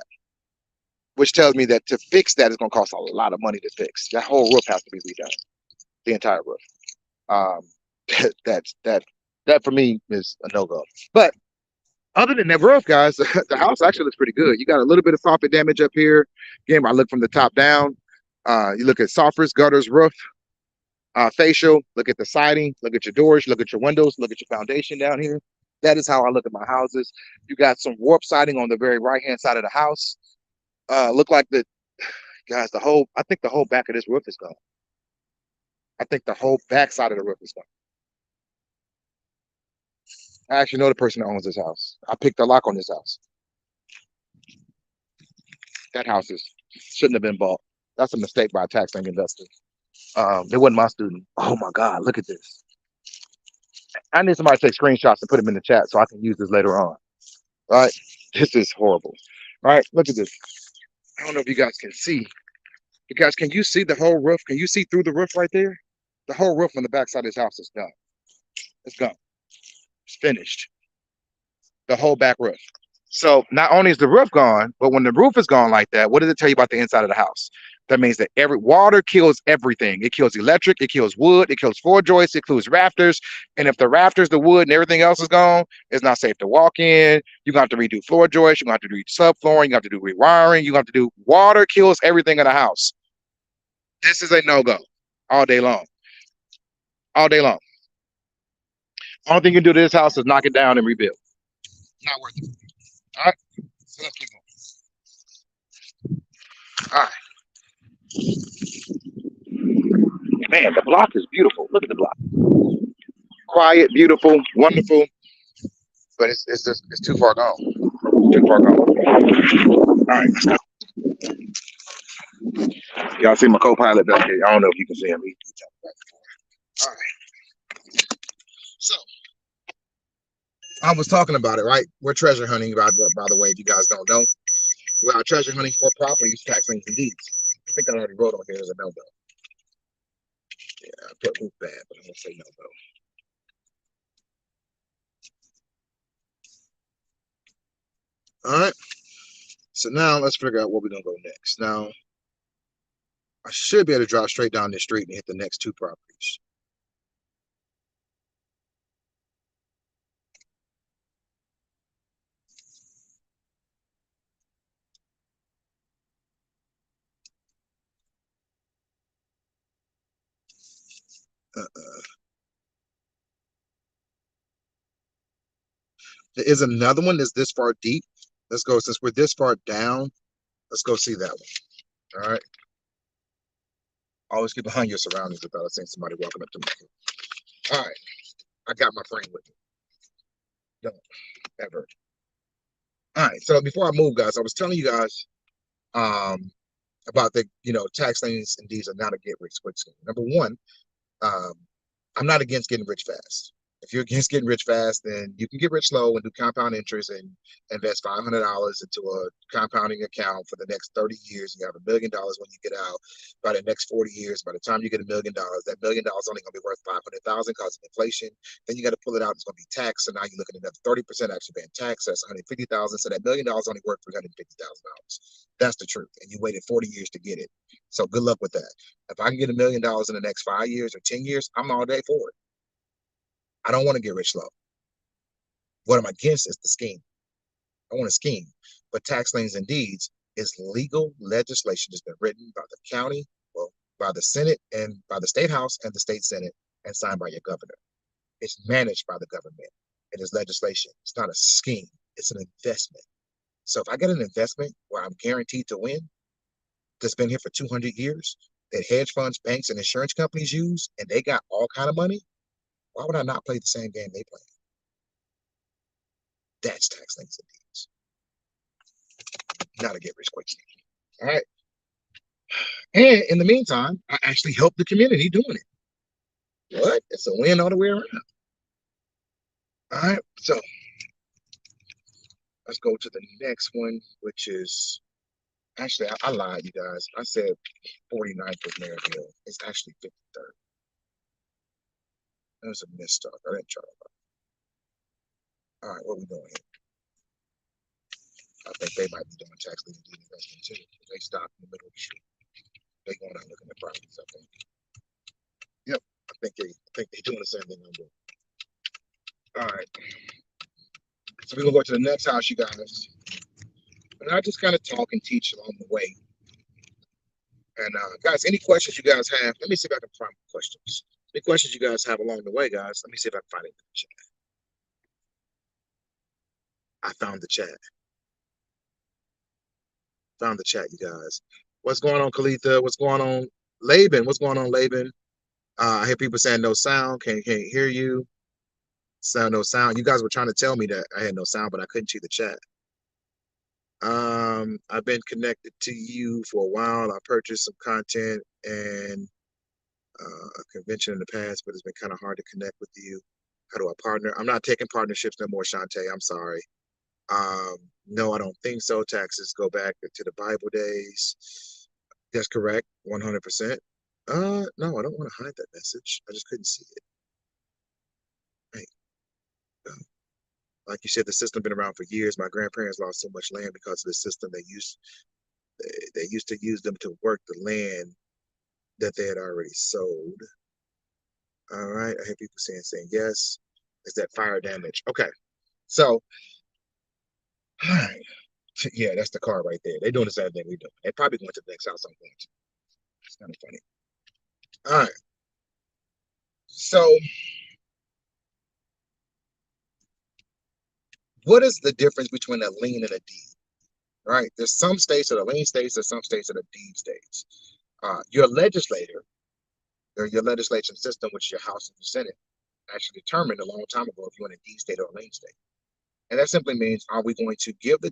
Which tells me that to fix that is going to cost a lot of money to fix. That whole roof has to be redone, the entire roof. Um, that for me is a no go. But other than that roof, guys, the house actually looks pretty good. You got a little bit of soffit damage up here. Again, I look from the top down. You look at soffits, gutters, roof, facial. Look at the siding. Look at your doors. Look at your windows. Look at your foundation down here. That is how I look at my houses. You got some warp siding on the very right hand side of the house. Look like the guys. I think the whole back of this roof is gone. I think the whole back side of the roof is gone. I actually know the person that owns this house. I picked the lock on this house. That house shouldn't have been bought. That's a mistake by a tax-paying investor. It wasn't my student. Oh my God, look at this. I need somebody to take screenshots and put them in the chat so I can use this later on. All right, this is horrible. All right, look at this. I don't know if you guys can see. You guys, can you see the whole roof? Can you see through the roof right there? The whole roof on the back side of this house is done. It's done. It's finished. The whole back roof. So not only is the roof gone, but when the roof is gone like that, what does it tell you about the inside of the house? That means that every water kills everything. It kills electric, it kills wood, it kills floor joists, it kills rafters. And if the rafters, the wood, and everything else is gone, it's not safe to walk in. You're going to have to redo floor joists. You're going to have to do subflooring. You have to do rewiring. You're going to have to do water kills everything in the house. This is a no-go all day long. All day long. Only thing you can do to this house is knock it down and rebuild. Not worth it. All right. So let's keep going. All right. Man, the block is beautiful. Look at the block. Quiet, beautiful, wonderful. But it's too far gone. Too far gone. All right, let's go. Y'all see my co-pilot back here. I don't know if you can see him. All right. So I was talking about it, right? We're treasure hunting, by the way, if you guys don't know. We're out treasure hunting for properties, tax liens, and deeds. I think I already wrote on here as a no-go. Yeah, I put move bad, but I'm gonna say no-go. All right. So now let's figure out where we're gonna go next. Now, I should be able to drive straight down this street and hit the next two properties. There is another one that's this far deep. Let's go, since we're this far down, let's go see that one. All right. Always keep behind your surroundings without seeing somebody walking up to me. All right. I got my frame with me. Don't ever. All right. So before I move, guys, I was telling you guys about the, tax liens and deeds are not a get rich quick scheme. Number one, I'm not against getting rich fast. If you're against getting rich fast, then you can get rich slow and do compound interest and invest $500 into a compounding account for the next 30 years. You have $1 million when you get out. By the next 40 years, by the time you get $1 million, that $1 million only going to be worth 500,000 because of inflation. Then you got to pull it out. It's going to be taxed. So now you're looking at another 30% actually paying tax. That's 150,000. So that $1 million only worth $350,000. That's the truth. And you waited 40 years to get it. So good luck with that. If I can get $1 million in the next 5 years or 10 years, I'm all day for it. I don't want to get rich slow. What I'm against is the scheme. I want a scheme. But tax liens and deeds is legal legislation that's been written by the county, well, by the Senate and by the state house and the state Senate and signed by your governor. It's managed by the government. It is legislation. It's not a scheme. It's an investment. So if I get an investment where I'm guaranteed to win, that's been here for 200 years, that hedge funds, banks, and insurance companies use, and they got all kind of money, why would I not play the same game they play? That's tax liens and deeds. Not a get rich quick scheme. All right. And in the meantime, I actually help the community doing it. What? It's a win all the way around. All right. So let's go to the next one, which is actually, I lied, you guys. I said 49th was Maryville. It's actually 53rd. That was a misstart. I didn't try to. All right, what are we doing here? I think they might be doing tax lien deed investment too. They stop in the middle of the street. They going out looking at properties, I think. Yep, I think they're doing the same thing I'm doing. All right. So we're gonna go to the next house, you guys. And I just kind of talk and teach along the way. And guys, any questions you guys have? Let me see if I can find questions. Any questions you guys have along the way, guys? Let me see if I can find it in the chat. I found the chat. Found the chat, you guys. What's going on, Kalitha? What's going on, Laban? What's going on, Laban? I hear people saying no sound. Can't hear you. Sound no sound. You guys were trying to tell me that I had no sound, but I couldn't see the chat. I've been connected to you for a while. I purchased some content and a convention in the past, but it's been kind of hard to connect with you. How do I partner? I'm not taking partnerships no more, Shantae. I'm sorry. No, I don't think so. Taxes go back to the Bible days. That's correct, 100%. No, I don't want to hide that message. I just couldn't see it. Right. Like you said, the system been around for years. My grandparents lost so much land because of the system. They used to use them to work the land that they had already sold. All right, I hear people saying yes. Is that fire damage? Okay, so all right. Yeah, that's the car right there. They're doing the same thing we do. They're probably going to the next house I'm going to. It's kind of funny. All right. So what is the difference between a lien and a deed? Right? There's some states that are lien states, there's some states that are deed states. Your legislator, or your legislation system, which is your House and the Senate, actually determined a long time ago if you're in a deed state or a lien state. And that simply means, are we going to give the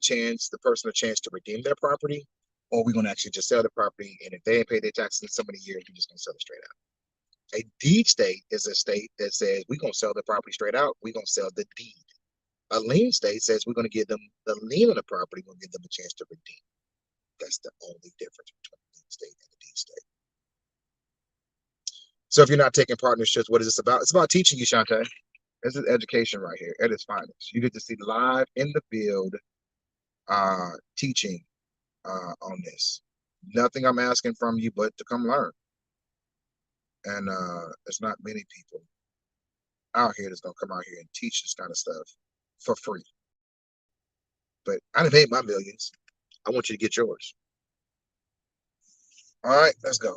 person a chance to redeem their property, or are we going to actually just sell the property, and if they ain't paid their taxes in so many years, we're just going to sell it straight out. A deed state is a state that says we're going to sell the property straight out, we're going to sell the deed. A lien state says we're going to give them the lien on the property, we're going to give them a chance to redeem. That's the only difference between a lien state and a deed state. So if you're not taking partnerships, what is this about? It's about teaching you, Shantae. This is education right here at its finest. You get to see live in the field teaching on this. Nothing I'm asking from you but to come learn. And there's not many people out here that's gonna come out here and teach this kind of stuff for free. But I done made my millions. I want you to get yours. All right, let's go.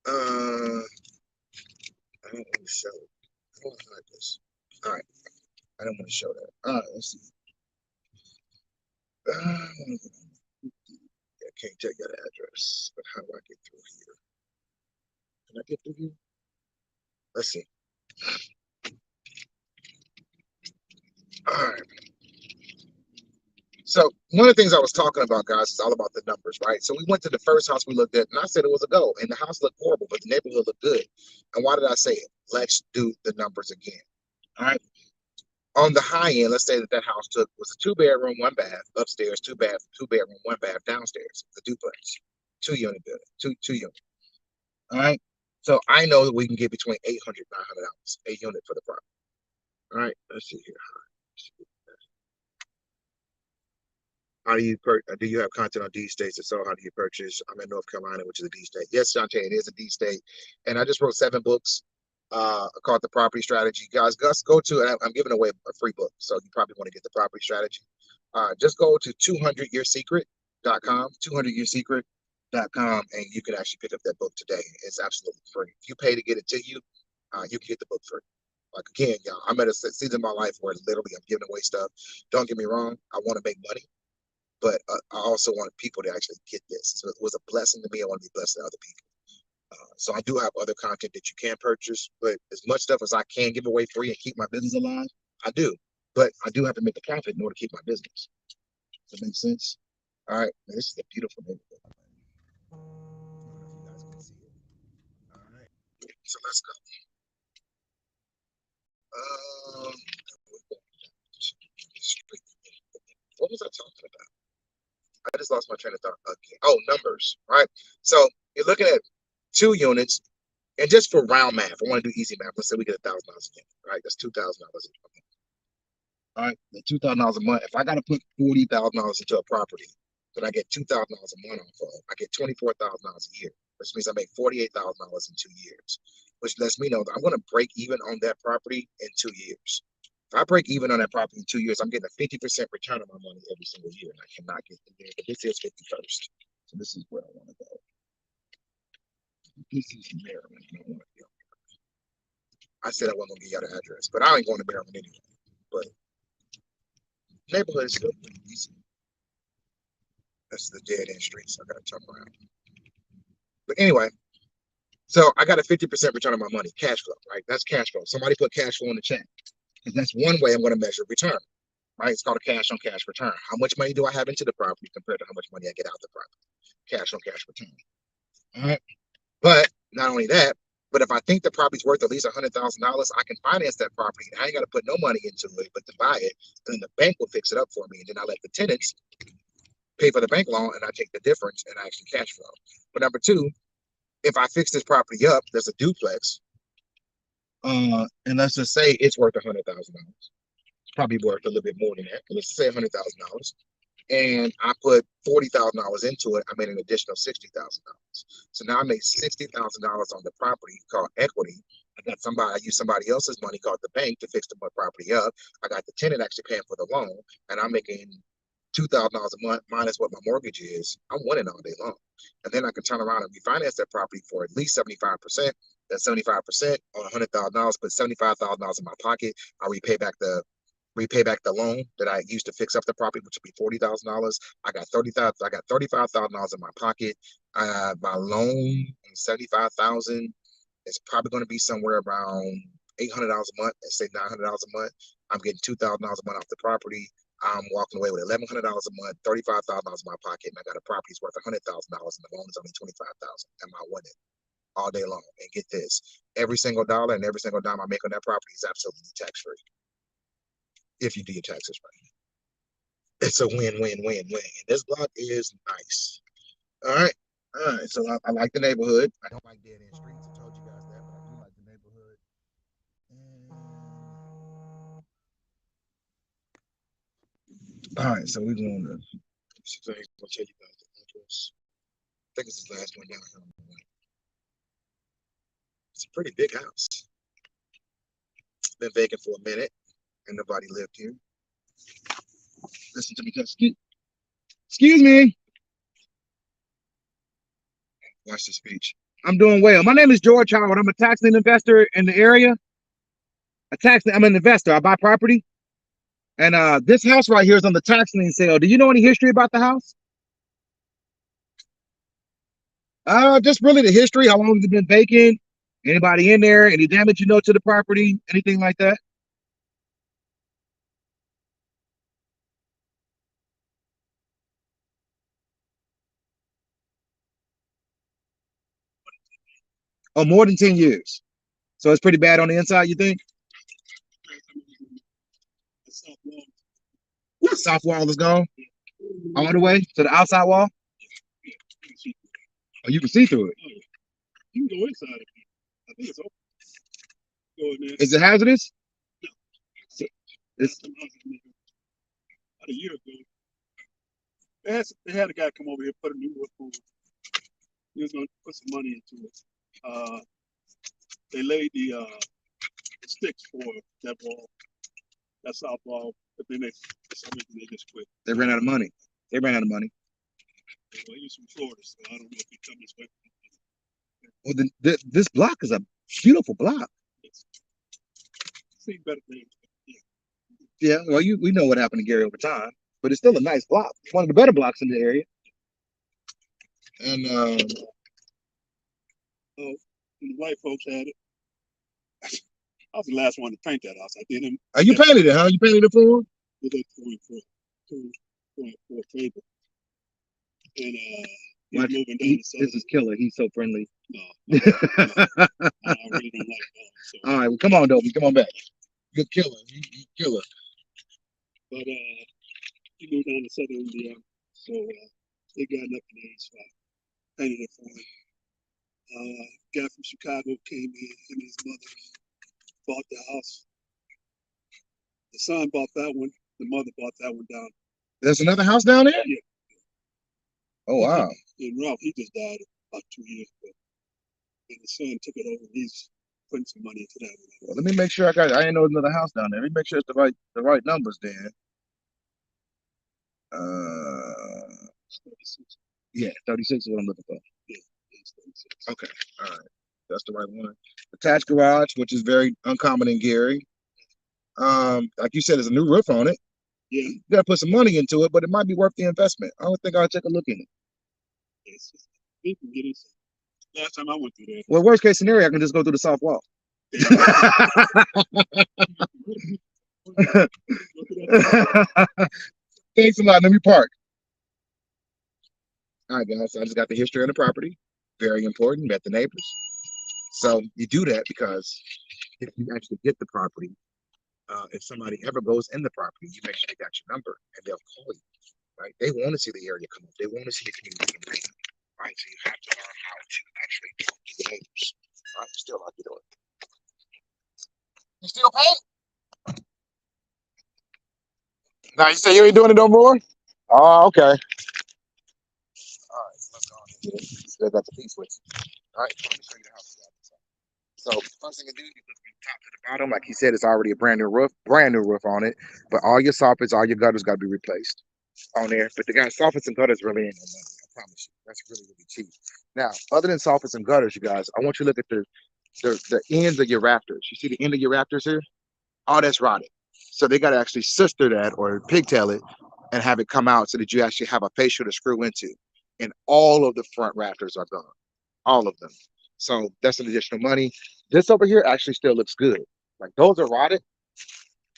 I don't want to show it. I don't want to hide this. All right, I don't want to show that. All right, let's see. I can't tell you the address, but how do I get through here? Can I get through here? Let's see. All right. So one of the things I was talking about, guys, is all about the numbers, right? So we went to the first house we looked at, and I said it was a go, and the house looked horrible, but the neighborhood looked good. And why did I say it? Let's do the numbers again. All right. On the high end, let's say that house was a 2 bedroom, 1 bath upstairs, two bedroom, 1 bath downstairs, the duplex, 2 unit building, two unit. All right. So I know that we can get between $800, $900 a unit for the property. All right. Let's see here. How do you have content on D states? If so, how do you purchase? I'm in North Carolina, which is a D state. Yes, Shantae, it is a D state. And I just wrote 7 books called The Property Strategy. Guys, go to, I'm giving away a free book, so you probably want to get The Property Strategy. Just go to 200yearsecret.com, 200yearsecret.com, and you can actually pick up that book today. It's absolutely free. If you pay to get it to you, you can get the book free. Like, again, y'all, I'm at a season in my life where literally I'm giving away stuff. Don't get me wrong, I want to make money, but I also want people to actually get this. So it was a blessing to me. I want to be blessed to other people. So I do have other content that you can purchase, but as much stuff as I can give away free and keep my business alive, I do. But I do have to make a profit in order to keep my business. Does that make sense? All right. Man, this is a beautiful neighborhood. I don't know if you guys can see it. All right. So let's go. Um, what was I talking about? I just lost my train of thought again. Oh, numbers, right? So you're looking at 2 units, and just for round math, I want to do easy math. Let's say we get $1,000 a unit, right? That's $2,000 a month. All right, the $2,000 a month. If I got to put $40,000 into a property that I get $2,000 a month off of, I get $24,000 a year, which means I make $48,000 in 2 years, which lets me know that I'm going to break even on that property in 2 years. If I break even on that property in 2 years, I'm getting a 50% return on my money every single year, and I cannot get in there. But this is 51st, so this is where I want to go. This is Maryland. I want to go. I said I wasn't gonna give y'all the address, but I ain't going to Maryland anyway. But neighborhood is still pretty decent. That's the dead end street, so I gotta turn around. But anyway, so I got a 50% return on my money, cash flow, right? That's cash flow. Somebody put cash flow in the chat, because that's one way I'm going to measure return, right? It's called a cash on cash return. How much money do I have into the property compared to how much money I get out the property? Cash on cash return. All right. But not only that, but if I think the property's worth at least $100,000, I can finance that property. I ain't got to put no money into it, but to buy it, and then the bank will fix it up for me, and then I let the tenants pay for the bank loan, and I take the difference and I actually cash flow. But number 2, if I fix this property up, there's a duplex, and let's just say it's worth $100,000. It's probably worth a little bit more than that, but let's say $100,000. And I put $40,000 into it, I made an additional $60,000. So now I made $60,000 on the property called equity. I used somebody else's money called the bank to fix the property up. I got the tenant actually paying for the loan, and I'm making $2,000 a month minus what my mortgage is. I'm winning all day long. And then I can turn around and refinance that property for at least 75%. That's 75% on $100,000, put $75,000 in my pocket. I repay back the loan that I used to fix up the property, which would be $40,000. I got $35,000 in my pocket. My loan, $75,000, is probably going to be somewhere around $800 a month. Let's say $900 a month. I'm getting $2,000 a month off the property. I'm walking away with $1,100 a month, $35,000 in my pocket, and I got a property worth $100,000, and the loan is only $25,000. Am I winning all day long? And get this: every single dollar and every single dime I make on that property is absolutely tax free if you do your taxes right. It's a win. This block is nice. All right. All right. So I like the neighborhood. I don't like dead end streets. I told you guys that, but I do like the neighborhood. All right. So we're going to. So I'm going to tell you guys the address. I think it's the last one down here. It's a pretty big house. It's been vacant for a minute, and nobody lived here. Listen to me, excuse me. Watch the speech. I'm doing well. My name is George Howard. I'm a tax lien investor in the area. I'm an investor. I buy property. And this house right here is on the tax lien sale. Do you know any history about the house? Just really the history. How long has it been vacant? Anybody in there? Any damage to the property? Anything like that? Oh, more than 10 years. So it's pretty bad on the inside, you think? The south wall is gone all the way to the outside wall. Oh, you can see through it. You can go inside it. I think it's open. Go in there. Is it hazardous? So, it's about a year ago. They had a guy come over here, put a new roof on. He was going to put some money into it. They laid the sticks for that wall, that south wall, but then for some reason they just quit. They ran out of money. Well, he's from Florida, so I don't know if he come this way. Well, this block is a beautiful block. It's seen better things. Yeah, well, we know what happened to Gary over time, but it's still a nice block. It's one of the better blocks in the area. And the white folks had it. I was the last one to paint that house. I did him. Oh, you painted it, huh? You painted it for him? With that 2.4 table. And he's moving down the side. This is killer. He's so friendly. No, I really don't like dogs. So. All right, well, come on, Dobie. Come on back. You're killer. You killer. But he moved down to Southern Indiana, so they got enough in there, so I painted it for him. Guy from Chicago came in, and his mother bought the house. The son bought that one. The mother bought that one down. There's another house down there? Yeah. Oh, wow. And Ralph, he just died about 2 years ago. And the son took it over, and he's putting some money into that one. Well, let me make sure I didn't know another house down there. Let me make sure it's the right numbers then. 36. Yeah, 36 is what I'm looking for. Yeah, it's 36. Okay, all right. That's the right one. Attached garage, which is very uncommon in Gary. Like you said, there's a new roof on it. Yeah. You gotta put some money into it, but it might be worth the investment. I don't think I'll take a look in it. You can get it. Last time I went through there. Well, worst case scenario, I can just go through the south wall. Thanks a lot. Let me park. All right, guys. So I just got the history of the property. Very important. Met the neighbors. So you do that because if you actually get the property, if somebody ever goes in the property, you make sure they got your number and they'll call you. Right? They want to see the area come up. They want to see the community come up. Right? So you have to learn how to actually talk to the neighbors. All right? Still like you doing. You still paying? Now you say you ain't doing it no more? Oh, okay. All right, let's go on here. Still got the piece with you. All right, let me show you the house. So first thing you do, you look from top to the bottom. Like he said, it's already a brand new roof on it. But all your soffits, all your gutters got to be replaced on there. But the guys, soffits and gutters really ain't no money. I promise you, that's really really cheap. Now, other than soffits and gutters, you guys, I want you to look at the ends of your rafters. You see the end of your rafters here? All that's rotted. So they got to actually sister that or pigtail it and have it come out so that you actually have a fascia to screw into. And all of the front rafters are gone. All of them. So that's some additional money. This over here actually still looks good. Like those are rotted.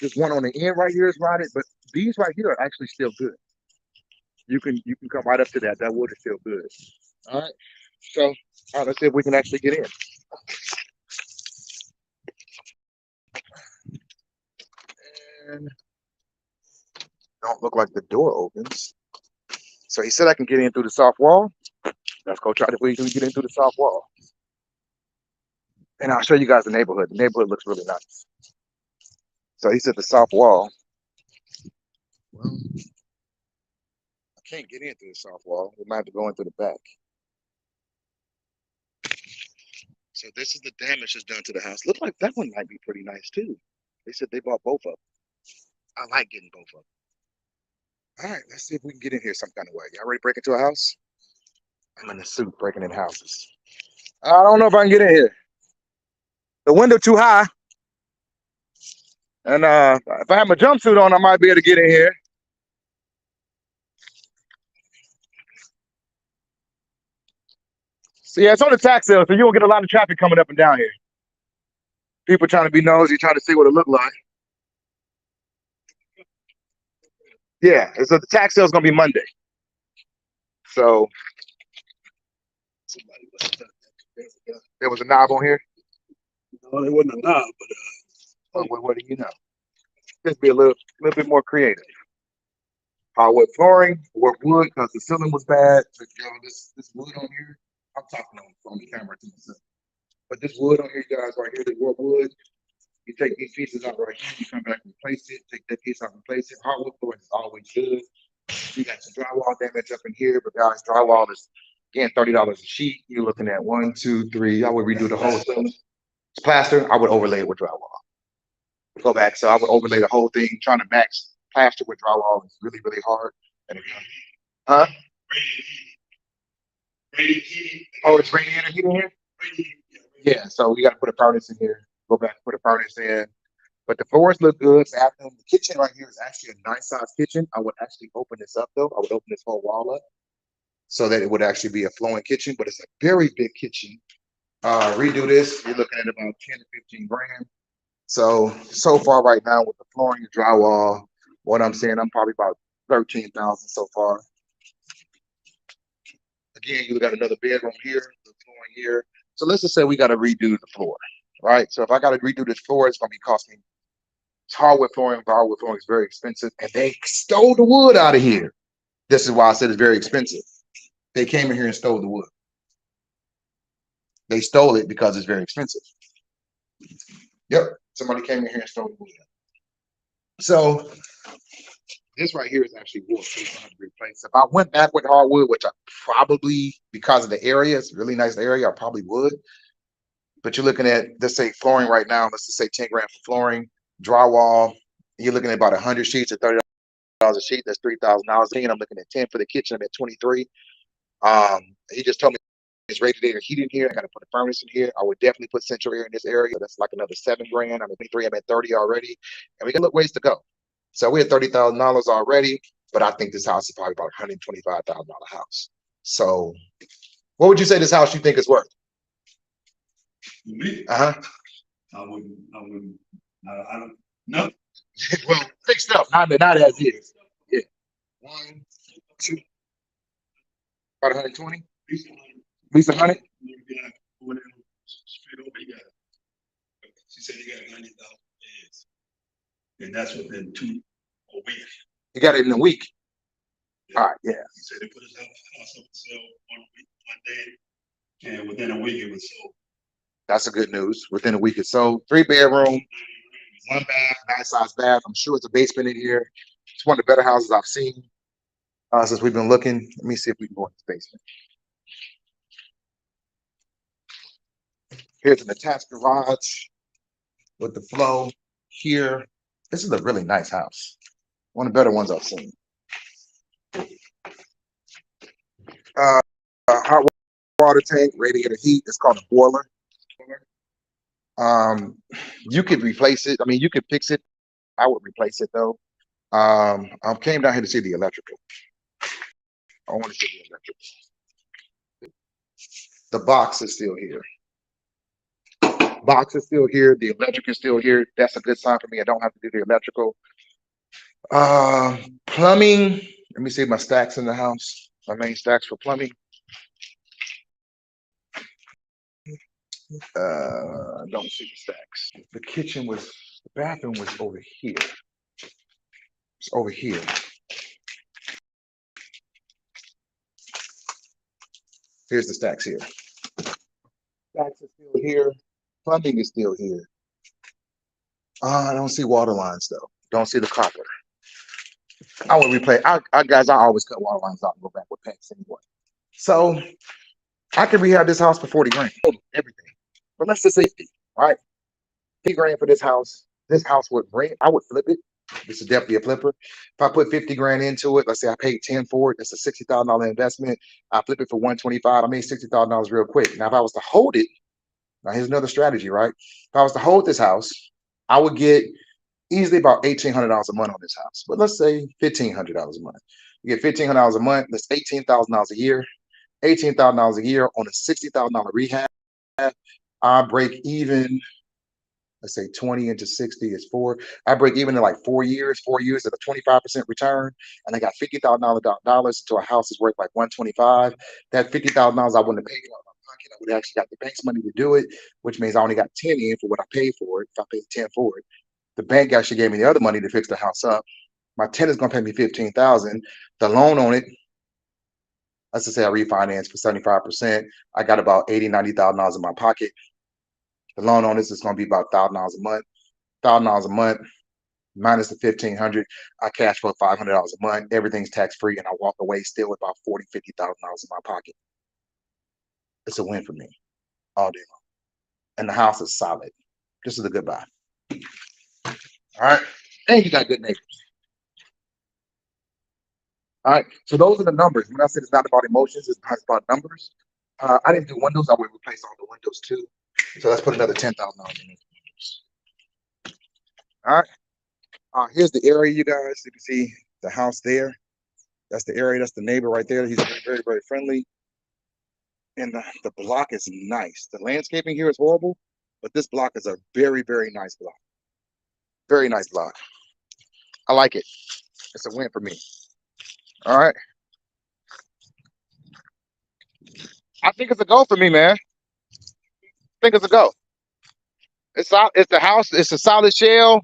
This one on the end right here is rotted, but these right here are actually still good. You can come right up to that. That wood is still good. All right. So all right, let's see if we can actually get in. And don't look like the door opens. So he said I can get in through the soft wall. Let's go try to we can get in through the soft wall. And I'll show you guys the neighborhood. The neighborhood looks really nice. So he said the soft wall. Well, I can't get in through the soft wall. We might have to go in through the back. So this is the damage that's done to the house. Looks like that one might be pretty nice too. They said they bought both of them. I like getting both of them. All right, let's see if we can get in here some kind of way. Y'all ready to break into a house? I'm in a suit breaking in houses. I don't know if I can get in here. The window too high. And if I have my jumpsuit on, I might be able to get in here. So yeah, it's on the tax sale, so you won't get a lot of traffic coming up and down here. People trying to be nosy, trying to see what it looked like. Yeah, so the tax sale is gonna be Monday. So There was a knob on here. No, it wasn't a knob, but Oh, what do you know? Just be a little bit more creative. Hardwood flooring, or wood, because the ceiling was bad. So, this wood on here. I'm talking on the camera to myself. But this wood on here, you guys, right here, the wood. You take these pieces out right here. You come back and replace it. Take that piece out and replace it. Hardwood flooring is always good. You got some drywall damage up in here, but guys, drywall is again $30 a sheet. You're looking at 1, 2, 3. I would redo the whole thing. It's plaster. I would overlay it with drywall. Go back. So I would overlay the whole thing. Trying to match plaster with drywall is really, really hard. And huh? Oh, it's radiator heat in here? Yeah, so we got to put a furnace in here. Go back and put a furnace in. But the floors look good. Bathroom, the kitchen right here is actually a nice size kitchen. I would actually open this up though. I would open this whole wall up so that it would actually be a flowing kitchen, but it's a very big kitchen. Redo this, you're looking at about 10 to 15 grand. So far right now with the flooring, the drywall, what I'm saying, I'm probably about 13,000 so far. Again, you got another bedroom here, the flooring here. So let's just say we got to redo the floor, right? So if I got to redo this floor, it's going to be costing. It's hardwood flooring. Hardwood flooring is very expensive, and they stole the wood out of here. This is why I said it's very expensive. They came in here and stole the wood. They stole it because it's very expensive. Yep, somebody came in here and stole the wood. So this right here is actually wood. So it's going to replace. If I went back with hardwood, which I probably, because of the area, it's a really nice area, I probably would. But you're looking at, let's say flooring right now, let's just say 10 grand for flooring, drywall, you're looking at about 100 sheets at $30 a sheet, that's $3,000. I'm looking at 10 for the kitchen, I'm at 23. He just told me it's radiator heat in here. I got to put a furnace in here. I would definitely put central air in this area. That's like another 7 grand. I'm at 23, I'm at 30 already. And we got a little ways to go. So we're at $30,000 already, but I think this house is probably about $125,000 house. So what would you say this house you think is worth? me, Uh-huh. I don't know. Well, fixed up, not as is. Yeah. 1, 2, about 120? At least 100? She said he got 90,000 beds, and that's within a week. You got it in a week. Yeah. All right, yeah. He said they put his house up for sale 1 day, and within a week it was sold. That's a good news. Within a week or so, 3-bedroom, 1 bath, nice size bath. I'm sure it's a basement in here. It's one of the better houses I've seen since we've been looking. Let me see if we can go in this basement. Here's an attached garage with the flow here. This is a really nice house. One of the better ones I've seen. Hot water tank, radiator heat. It's called a boiler. You could replace it. I mean, you could fix it. I would replace it though. I came down here to see the electrical. I want to see the electrical. The box is still here. Box is still here. The electric is still here. That's a good sign for me. I don't have to do the electrical. Plumbing. Let me see my stacks in the house. My main stacks for plumbing. I don't see the stacks. The bathroom was over here. It's over here. Here's the stacks here. Stacks are still here. Plumbing is still here. I don't see water lines though. Don't see the copper. I would replace. Guys, I always cut water lines out and go back with PEX anyway. So I could rehab this house for 40 grand. Everything. But let's just say 50, right? 50 grand for this house. This house would rent. I would flip it. This is definitely a flipper. If I put 50 grand into it, let's say I paid 10 for it, that's a $60,000 investment. I flip it for 125. I made $60,000 real quick. Now, if I was to hold it, now here's another strategy, right? If I was to hold this house, I would get easily about $1,800 a month on this house. But let's say $1,500 a month. You get $1,500 a month. That's $18,000 a year. $18,000 a year on a $60,000 rehab. I break even. Let's say 20 into 60 is 4. I break even in like 4 years. 4 years at a 25% return, and I got $50,000 into a house is worth like 125. That $50,000 I wouldn't have paid out of my pocket. I would actually got the bank's money to do it, which means I only got 10 in for what I paid for it. If I paid 10 for it, the bank actually gave me the other money to fix the house up. My tenant's gonna pay me 15,000. The loan on it, let's just say I refinanced for 75%. I got about $80,000-$90,000 in my pocket. The loan on this is gonna be about $1,000 a month. $1,000 a month minus the 1,500. I cash flow $500 a month. Everything's tax free, and I walk away still with about $40,000-$50,000 in my pocket. It's a win for me all day long. And the house is solid. This is a good buy. All right. And you got good neighbors. All right. So those are the numbers. When I said it's not about emotions, it's about numbers. I didn't do windows. I would replace all the windows too. So let's put another $10,000 in windows. All right. Here's the area, you guys. You can see the house there. That's the area. That's the neighbor right there. He's very, very friendly. And the block is nice. The landscaping here is horrible, but this block is a very, very nice block. Very nice block. I like it. It's a win for me. All right. I think it's a go for me, man. I think it's a go. It's the house. It's a solid shell.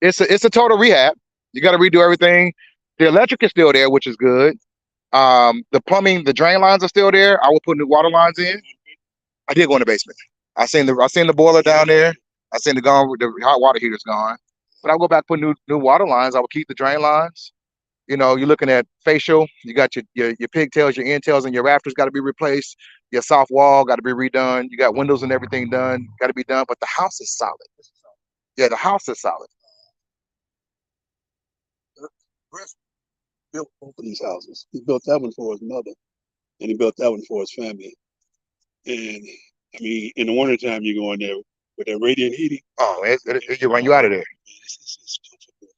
It's a total rehab. You got to redo everything. The electric is still there, which is good. The plumbing, the drain lines are still there. I will put new water lines in. I did go in the basement. I seen the boiler down there. I seen the hot water heater's gone. But I'll go back, put new water lines. I will keep the drain lines. You know, you're looking at facial. You got your pigtails, your end-tails, and your rafters got to be replaced. Your soft wall got to be redone. You got windows and everything done. Got to be done. But the house is solid. Yeah, the house is solid. Griff built both of these houses. He built that one for his mother, and he built that one for his family. And I mean, in the wintertime, you go in there with that radiant heating. Oh, it run you out of there. It's comfortable.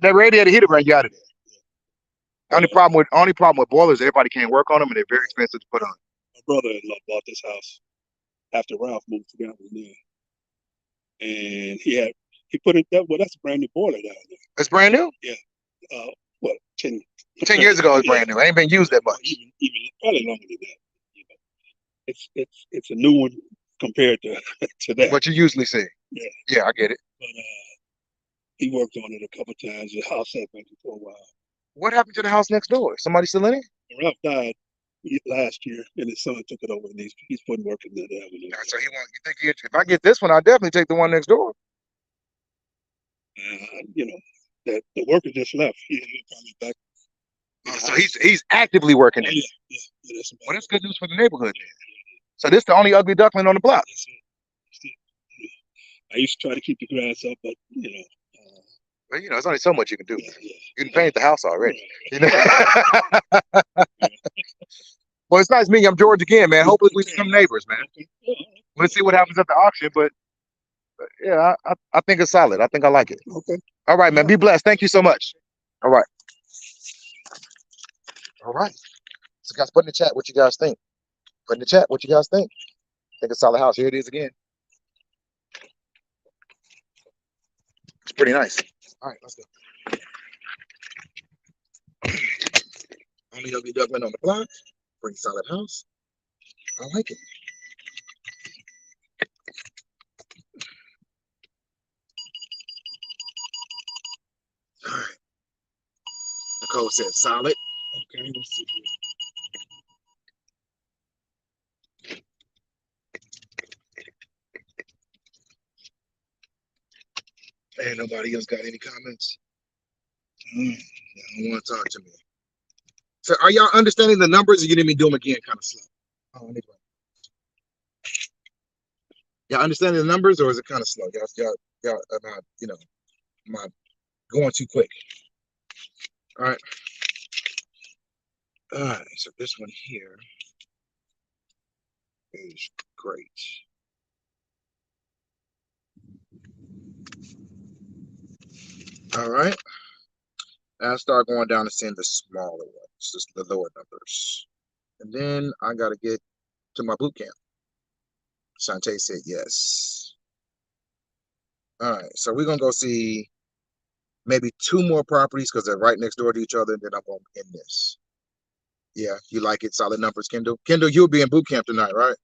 that radiator heater run you out of there. Only problem with boilers, everybody can't work on them, and they're very expensive to put on. My brother-in-law bought this house after Ralph moved together there, and he put it that. Well, that's a brand new boiler down there. It's brand new. Yeah. What 10 years ago? It's brand new. It ain't been used that much. Even probably longer than that. You know, it's a new one compared to that. What you usually see. Yeah, I get it. But he worked on it a couple times. The house had been for a while. What happened to the house next door? Somebody still in it? Ralph died last year, and his son took it over, and he's putting work in there. So you think if I get this one, I'll definitely take the one next door. You know, that the worker just left. He'll probably back. So he's actively working it. Yeah, well, that's good news for the neighborhood. So this is the only ugly duckling on the block. I used to try to keep the grass up, but you know. Well, you know, there's only so much you can do. You can paint the house already. You know? Well, it's nice meeting you. I'm George again, man. Hopefully we become neighbors, man. Let's see what happens at the auction, but yeah, I think it's solid. I think I like it. Okay. All right, man. Be blessed. Thank you so much. All right. All right. So guys, put in the chat what you guys think. Put in the chat what you guys think. I think it's a solid house. Here it is again. It's pretty nice. All right, let's go. Only ugly duckling on the block. Pretty solid house. I like it. All right. Nicole said solid. Okay, let's see here. Ain't nobody else got any comments? They don't want to talk to me. So are y'all understanding the numbers, or you didn't do them again kind of slow? Oh, anyway. Y'all understanding the numbers, or is it kind of slow? Y'all about, you know, am I going too quick? All right. All right, so this one here is great. All right. I start going down and seeing the smaller ones, just the lower numbers. And then I got to get to my boot camp. Shantae said yes. All right, so we're going to go see maybe 2 more properties because they're right next door to each other, and then I'm going to end this. Yeah, you like it. Solid numbers, Kendall. Kendall, you'll be in boot camp tonight, right?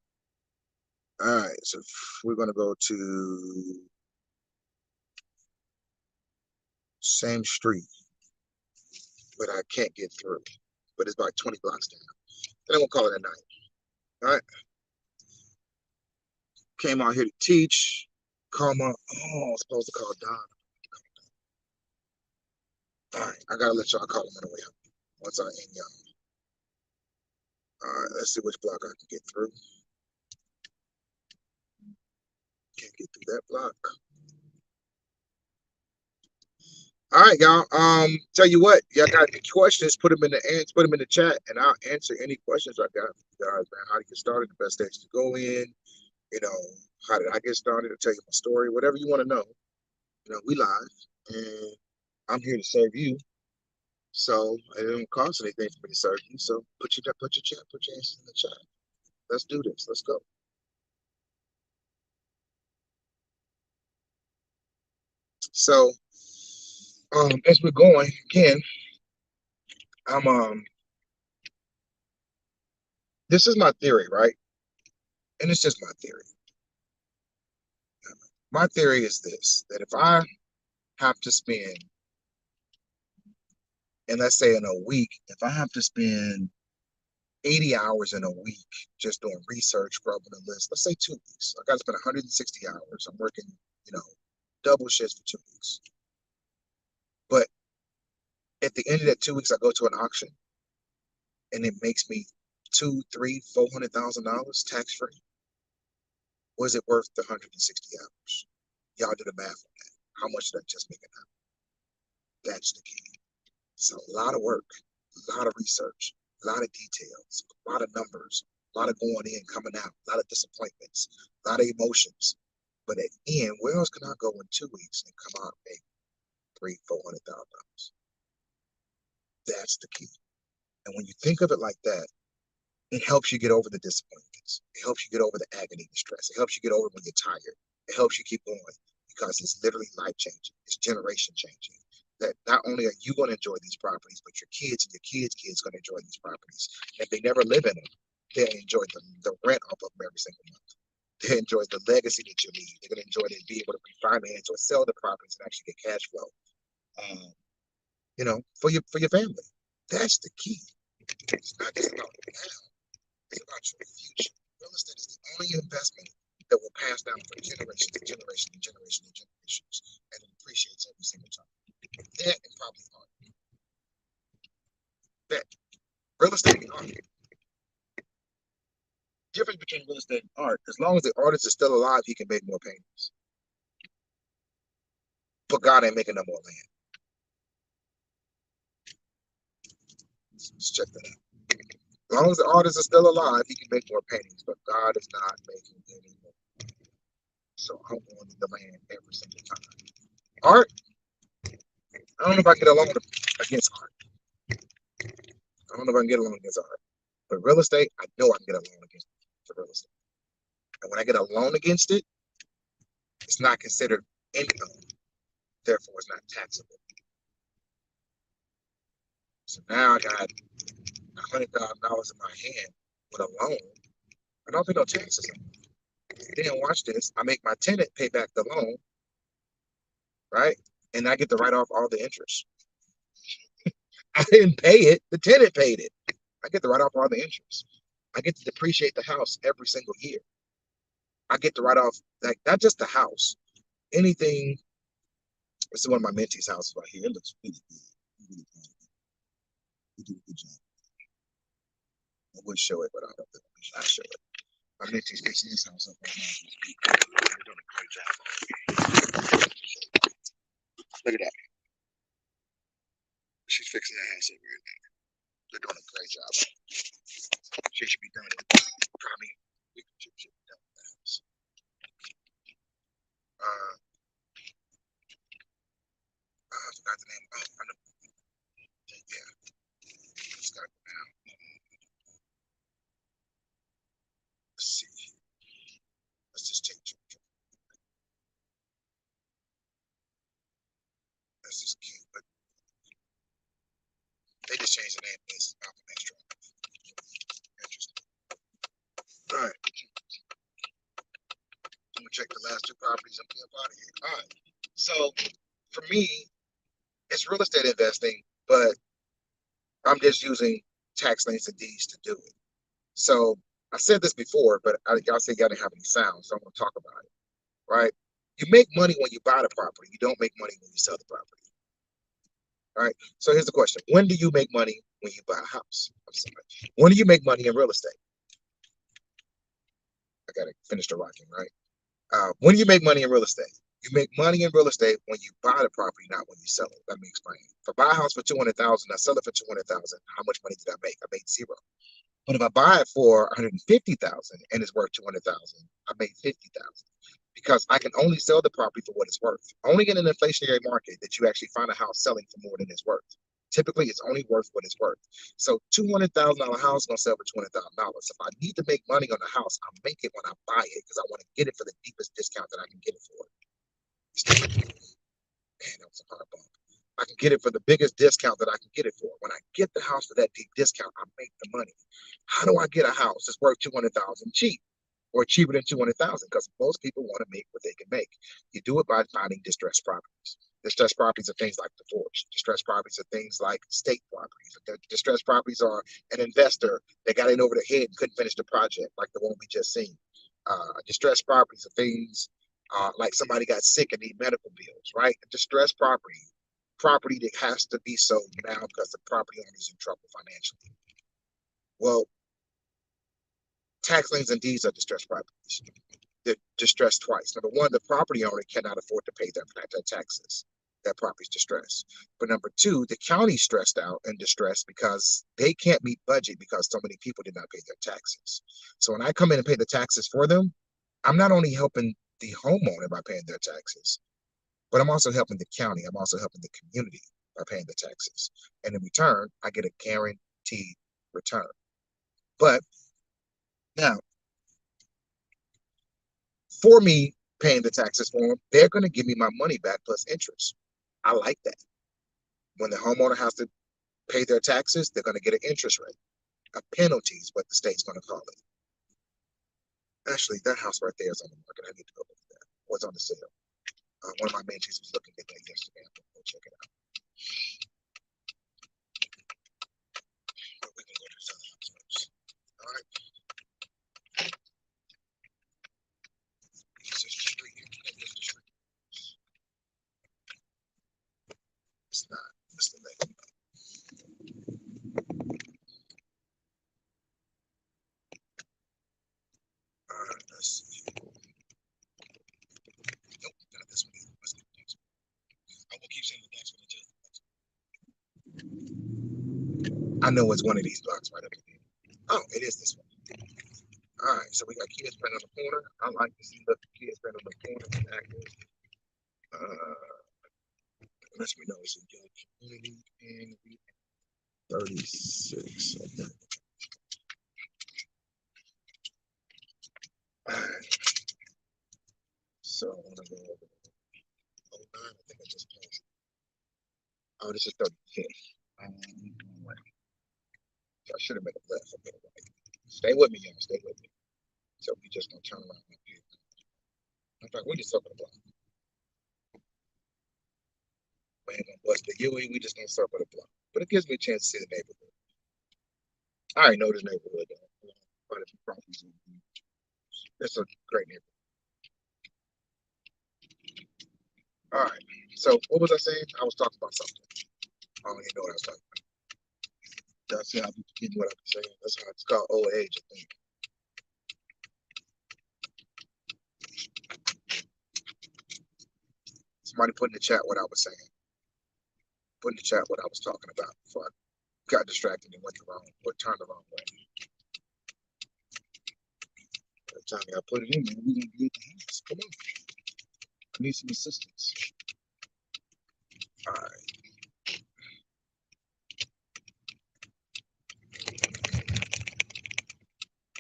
All right, so we're gonna go to same street, but I can't get through. But it's about 20 blocks down. Then I'm gonna call it a night. All right. Came out here to teach. Call my I was supposed to call Don. All right, I gotta let y'all call him on the way up. Once I end y'all. All right, let's see which block I can get through. Can't get through that block. All right, y'all. Tell you what, y'all got any questions? Put them in the chat, and I'll answer any questions I got. You guys, man, how to get started, the best stage to go in. You know, how did I get started? I'll tell you my story, whatever you want to know. You know, we live, and I'm here to serve you. So it don't cost anything for me to serve you. So put your answers in the chat. Let's do this. Let's go. So, as we're going again, I'm this is my theory, right? And it's just my theory. My theory is this: that if I have to spend, and let's say in a week, if I have to spend 80 hours in a week just doing research, grubbing a list, let's say 2 weeks, I got to spend 160 hours. I'm working, double shifts for 2 weeks. But at the end of that 2 weeks, I go to an auction and it makes me $200,000, $300,000, $400,000 tax free. Was it worth the 160 hours? Y'all do the math on that. How much did that just make it out? That's the key. It's a lot of work, a lot of research, a lot of details, a lot of numbers, a lot of going in, coming out, a lot of disappointments, a lot of emotions. But at the end, where else can I go in 2 weeks and come out and make $300,000, $400,000? That's the key. And when you think of it like that, it helps you get over the disappointments. It helps you get over the agony, the stress. It helps you get over when you're tired. It helps you keep going because it's literally life changing. It's generation changing. That not only are you going to enjoy these properties, but your kids and your kids' going to enjoy these properties. If they never live in them, they enjoy the rent off of them every single month. They enjoy the legacy that you leave. They're going to enjoy being able to refinance or sell the properties and actually get cash flow. For your family. That's the key. It's not just about the now. It's about your future. Real estate is the only investment that will pass down for generations and generations and generations and generations, and it appreciates every single time. That and probably art. That real estate and art. Difference between real estate and art: as long as the artist is still alive, he can make more paintings. But God ain't making no more land. Let's check that out. As long as the artist is still alive, he can make more paintings, but God is not making any more. So I'm going to the land every single time. Art, I don't know if I can get along against art. I don't know if I can get along against art. But real estate, I know I can get along against the real estate. And when I get a loan against it, it's not considered income. Therefore, it's not taxable. So now I got $100,000 in my hand with a loan. I don't pay no taxes on it. Then watch this. I make my tenant pay back the loan, right? And I get to write off all the interest. I didn't pay it. The tenant paid it. I get to write off all the interest. I get to depreciate the house every single year. I get to write off, like, not just the house. Anything. This is one of my mentees' houses right here. It looks really good. Really good. You did a good job. I would show it, but I don't think I show it. My mentee's fixing his house up right now. They're doing a great job. Look at that. She's fixing that house up right now. They're doing a great job. She should be done with probably a week or two. Should be done with the house. I forgot the name. Oh, I know. Yeah. It's got to go down. Let's see. Let's just take two. That's just cute, but they just changed the name of this. Malcolm X Drive. Interesting. All right. I'm gonna check the last two properties and be up out of here. All right. So for me, it's real estate investing, but I'm just using tax liens and deeds to do it. So I said this before, but y'all said y'all didn't have any sound, so I'm gonna talk about it. Right? You make money when you buy the property. You don't make money when you sell the property. All right. So here's the question: when do you make money when you buy a house? I'm sorry. When do you make money in real estate? I gotta finish the rocking, right? When do you make money in real estate? You make money in real estate when you buy the property, not when you sell it. Let me explain. If I buy a house for 200,000, I sell it for 200,000. How much money did I make? I made zero. But if I buy it for 150,000 and it's worth 200,000, I made 50,000 because I can only sell the property for what it's worth. Only in an inflationary market that you actually find a house selling for more than it's worth. Typically, it's only worth what it's worth. So $200,000 house is gonna sell for $200,000. If I need to make money on the house, I make it when I buy it because I want to get it for the deepest discount that I can get it for. Man, that was a hard bump. I can get it for the biggest discount that I can get it for. When I get the house for that deep discount, I make the money. How do I get a house that's worth 200,000 cheap or cheaper than 200,000? Because most people want to make what they can make. You do it by finding distressed properties. Distressed properties are things like divorce. Distressed properties are things like state properties. Distressed properties are an investor that got in over their head and couldn't finish the project, like the one we just seen. Distressed properties are things like somebody got sick and need medical bills, right? A distressed property that has to be sold now because the property owner is in trouble financially. Well, tax liens and deeds are distressed properties. They're distressed twice. Number one, the property owner cannot afford to pay their taxes. That property's distressed. But number two, the county's stressed out and distressed because they can't meet budget because so many people did not pay their taxes. So when I come in and pay the taxes for them, I'm not only helping the homeowner by paying their taxes, but I'm also helping the county. I'm also helping the community by paying the taxes. And in return, I get a guaranteed return. But now, for me paying the taxes for them, they're going to give me my money back plus interest. I like that. When the homeowner has to pay their taxes, they're going to get an interest rate. A penalty is what the state's going to call it. Actually, that house right there is on the market. I need to go look at that. What's on the sale? One of my mentees was looking at that yesterday. I'm going to go check it out. But we can go to this other house first. All right. This is the street here. This is the street. It's not. It's the lake. All right. Let's see. Nope, not this one either. Let's get the next one. I'm gonna keep saying the next one until I know it's one of these blocks right up here. Oh, it is this one. All right, so we got kids playing on the corner. I like to see the kids playing on the corner. Lets me know it's a young community and we 36. Okay. All right. So I want to go over 09. I think I just passed. Oh, this is 35th. So I should have made a left. I made a right. Stay with me, y'all. Stay with me. So we just gonna turn around up here. In fact, we just circle the block. We ain't gonna bust the UE. We just gonna circle the block. But it gives me a chance to see the neighborhood. I already know this neighborhood, though. Quite a few properties. It's a great neighborhood. All right. So what was I saying? I was talking about something. I don't even know what I was talking about. That's how I be forgetting what I was saying. That's how it's called old age, I think. Somebody put in the chat what I was saying. Put in the chat what I was talking about before I got distracted and went the wrong or turned the wrong way. By the time I put it in there, we're gonna be at the house. Come on. I need some assistance. All right.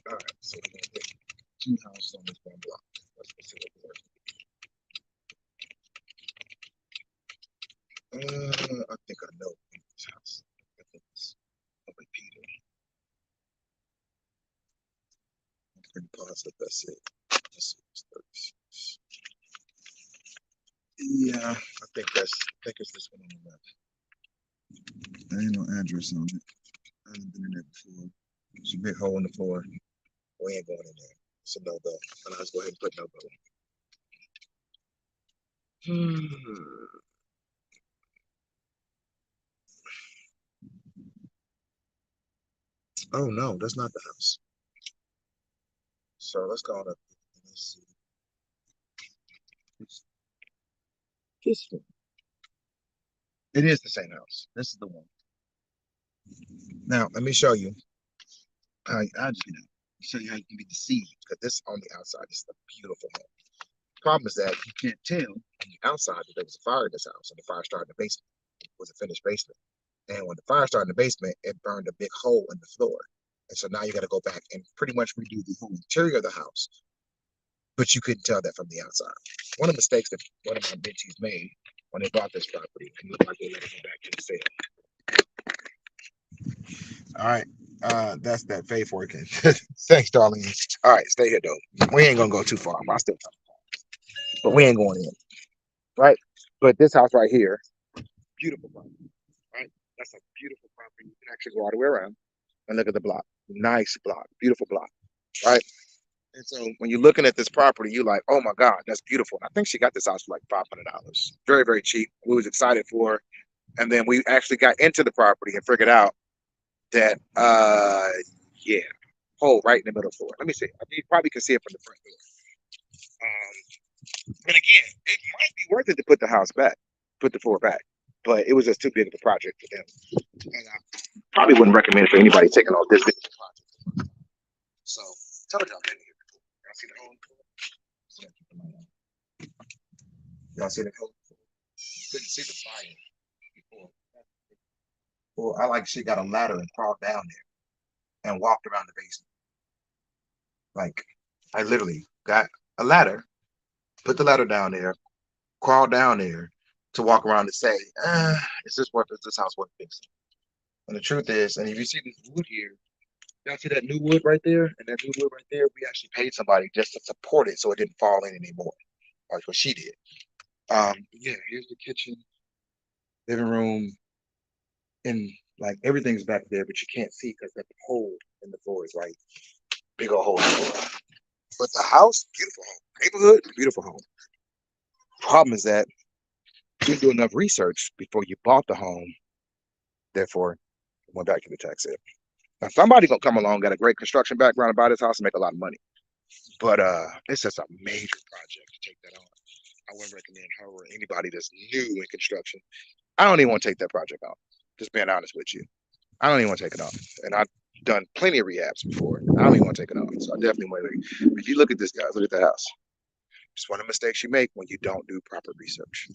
All right. So we're gonna hit 2 houses on this one block. Let's see what we're I think I know this house. I think it's That's what that's it. Let's see, 36. Yeah, I think it's this one on the left. There ain't no address on it. I haven't been in there before. There's a big hole in the floor. We ain't going in there. It's a no-go. And let's go ahead and put no-go. Oh no, that's not the house. So let's go on up. Let's see. It's this one. It is the same house. This is the one. Now let me show you. I just show you how you can be deceived because this on the outside is a beautiful home. Problem is that you can't tell on the outside that there was a fire in this house, and the fire started in the basement. It was a finished basement. And when the fire started in the basement, it burned a big hole in the floor. And so now you got to go back and pretty much redo the whole interior of the house. But you couldn't tell that from the outside. One of the mistakes that one of my mentees made when they bought this property, and looked like they let it go back to the sale. All right. That's that faith working. Thanks, darling. All right, stay here though. We ain't gonna go too far. I still talk, but we ain't going in. Right? But this house right here, beautiful property. Right? That's a beautiful property. You can actually go all the way around and look at the block. Nice block, beautiful block. Right? And so when you're looking at this property, you're like, oh my God, that's beautiful. And I think she got this house for like $500. Very, very cheap. We was excited for her. And then we actually got into the property and figured out that yeah, hole right in the middle floor. Let me see. You probably can see it from the front door. And again, it might be worth it to put the house back, put the floor back, but it was just too big of a project for them. And I probably wouldn't recommend it for anybody taking on this big of a project. So tell y'all been here before. Y'all see the hole? Y'all see the hole? Couldn't see the fire before. Well, I like she got a ladder and crawled down there and walked around the basement. Like I literally got a ladder, put the ladder down there, crawled down there to walk around and say, is this house worth fixing? And the truth is, and if you see this wood here, y'all see that new wood right there? And that new wood right there, we actually paid somebody just to support it so it didn't fall in anymore. Like what she did. Yeah, here's the kitchen, living room, and like everything's back there, but you can't see because that hole in the floor is right. Big old hole in the floor. But the house, beautiful home. Neighborhood, beautiful home. Problem is that you didn't do enough research before you bought the home. Therefore, it went back to the tax sale. Now somebody gonna come along, got a great construction background and buy this house and make a lot of money. But it's just a major project to take that on. I wouldn't recommend her or anybody that's new in construction. I don't even want to take that project on. Just being honest with you. I don't even want to take it on. And I've done plenty of rehabs before. I don't even want to take it on. So I definitely want to. If you look at this, guys, look at the house. It's one of the mistakes you make when you don't do proper research.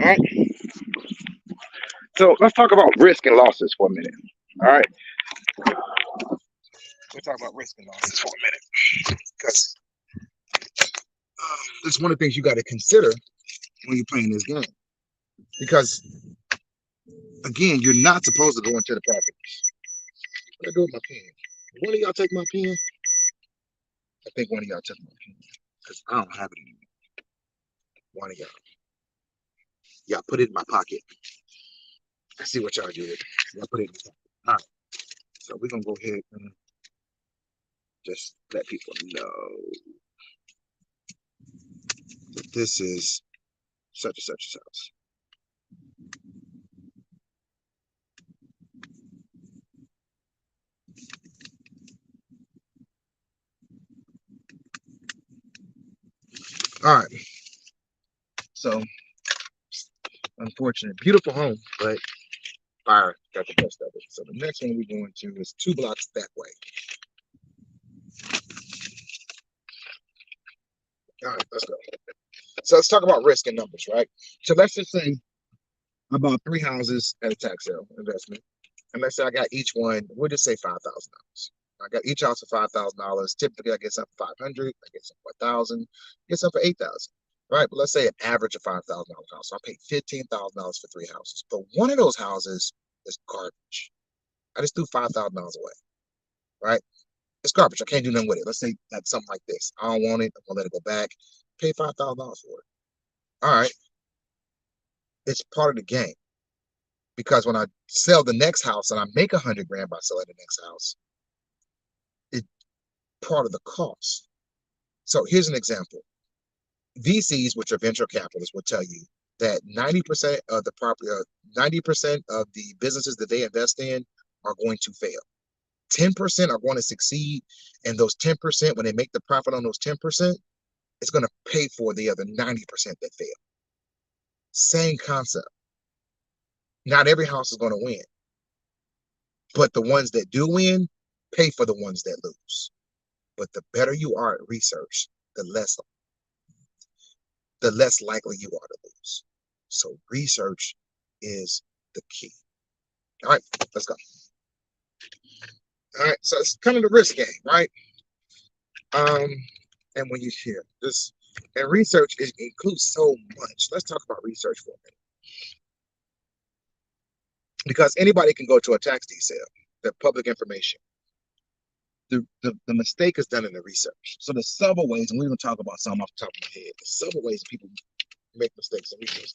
All right. So let's talk about risk and losses for a minute. All right. Let's talk about risk and losses for a minute. Because it's one of the things you got to consider when you're playing this game. Because again, you're not supposed to go into the properties. What do I do with my pen? One of y'all take my pen? I think one of y'all took my pen. Because I don't have it anymore. One of y'all. Y'all put it in my pocket. I see what y'all did. Y'all put it in my pocket. All right. So we're gonna go ahead and just let people know that this is such and such a house. All right. So unfortunate, beautiful home, but fire got the best of it. So the next one we're going to is 2 blocks that way. All right, let's go. So let's talk about risk and numbers, right? So let's just say I bought 3 houses at a tax sale investment. And let's say I got each one, we'll just say $5,000. I got each house for $5,000. Typically, I get some for 500, I get some for 1,000, get some for 8,000. Right? But let's say an average of $5,000 house. So I paid $15,000 for 3 houses. But one of those houses is garbage. I just threw $5,000 away. Right? It's garbage. I can't do nothing with it. Let's say that's something like this. I don't want it. I'm gonna let it go back. Pay $5,000 for it. All right. It's part of the game. Because when I sell the next house and I make 100 grand by selling the next house, it's part of the cost. So here's an example. VCs, which are venture capitalists, will tell you that 90% of the property, 90% of the businesses that they invest in are going to fail. 10% are going to succeed, and those 10%, when they make the profit on those 10%, it's going to pay for the other 90% that fail. Same concept. Not every house is going to win, but the ones that do win pay for the ones that lose. But the better you are at research, the less likely you are to lose. So research is the key. All right, let's go. All right, so it's kind of the risk game, right? And when you share this, and research includes so much. Let's talk about research for a minute. Because anybody can go to a tax deed sale. They're public information. The mistake is done in the research. So there's several ways, and we're going to talk about some off the top of my head. There's several ways that people make mistakes in research.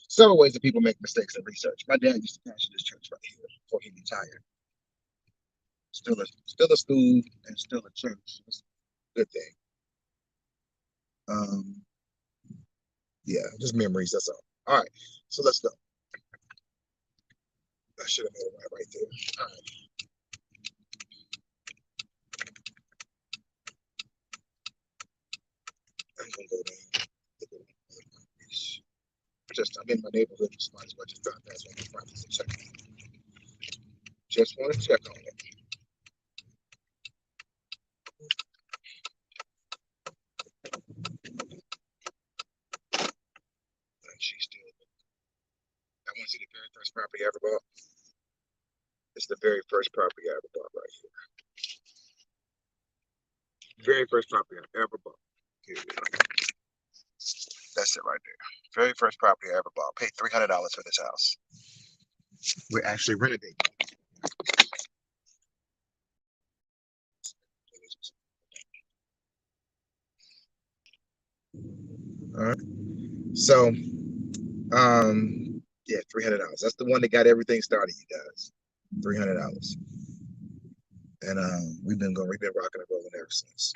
Several ways that people make mistakes in research. My dad used to pastor this church right here before he retired. Still a school and still a church. It's a good thing. Yeah, just memories, that's all. All right, so let's go. I should have made it right there. All right. I'm gonna go down. I'm in my neighborhood, so might as well just drive past one of the properties and check. Just want to check on it. And she's still. I want to see the very first property I ever bought. It's the very first property I ever bought right here. Very first property I ever bought. Here we go. That's it right there. Very first property I ever bought. Paid $300 for this house. We're actually renovating. All right. So, yeah, $300. That's the one that got everything started, you guys. $300. And we've been rocking and rolling ever since.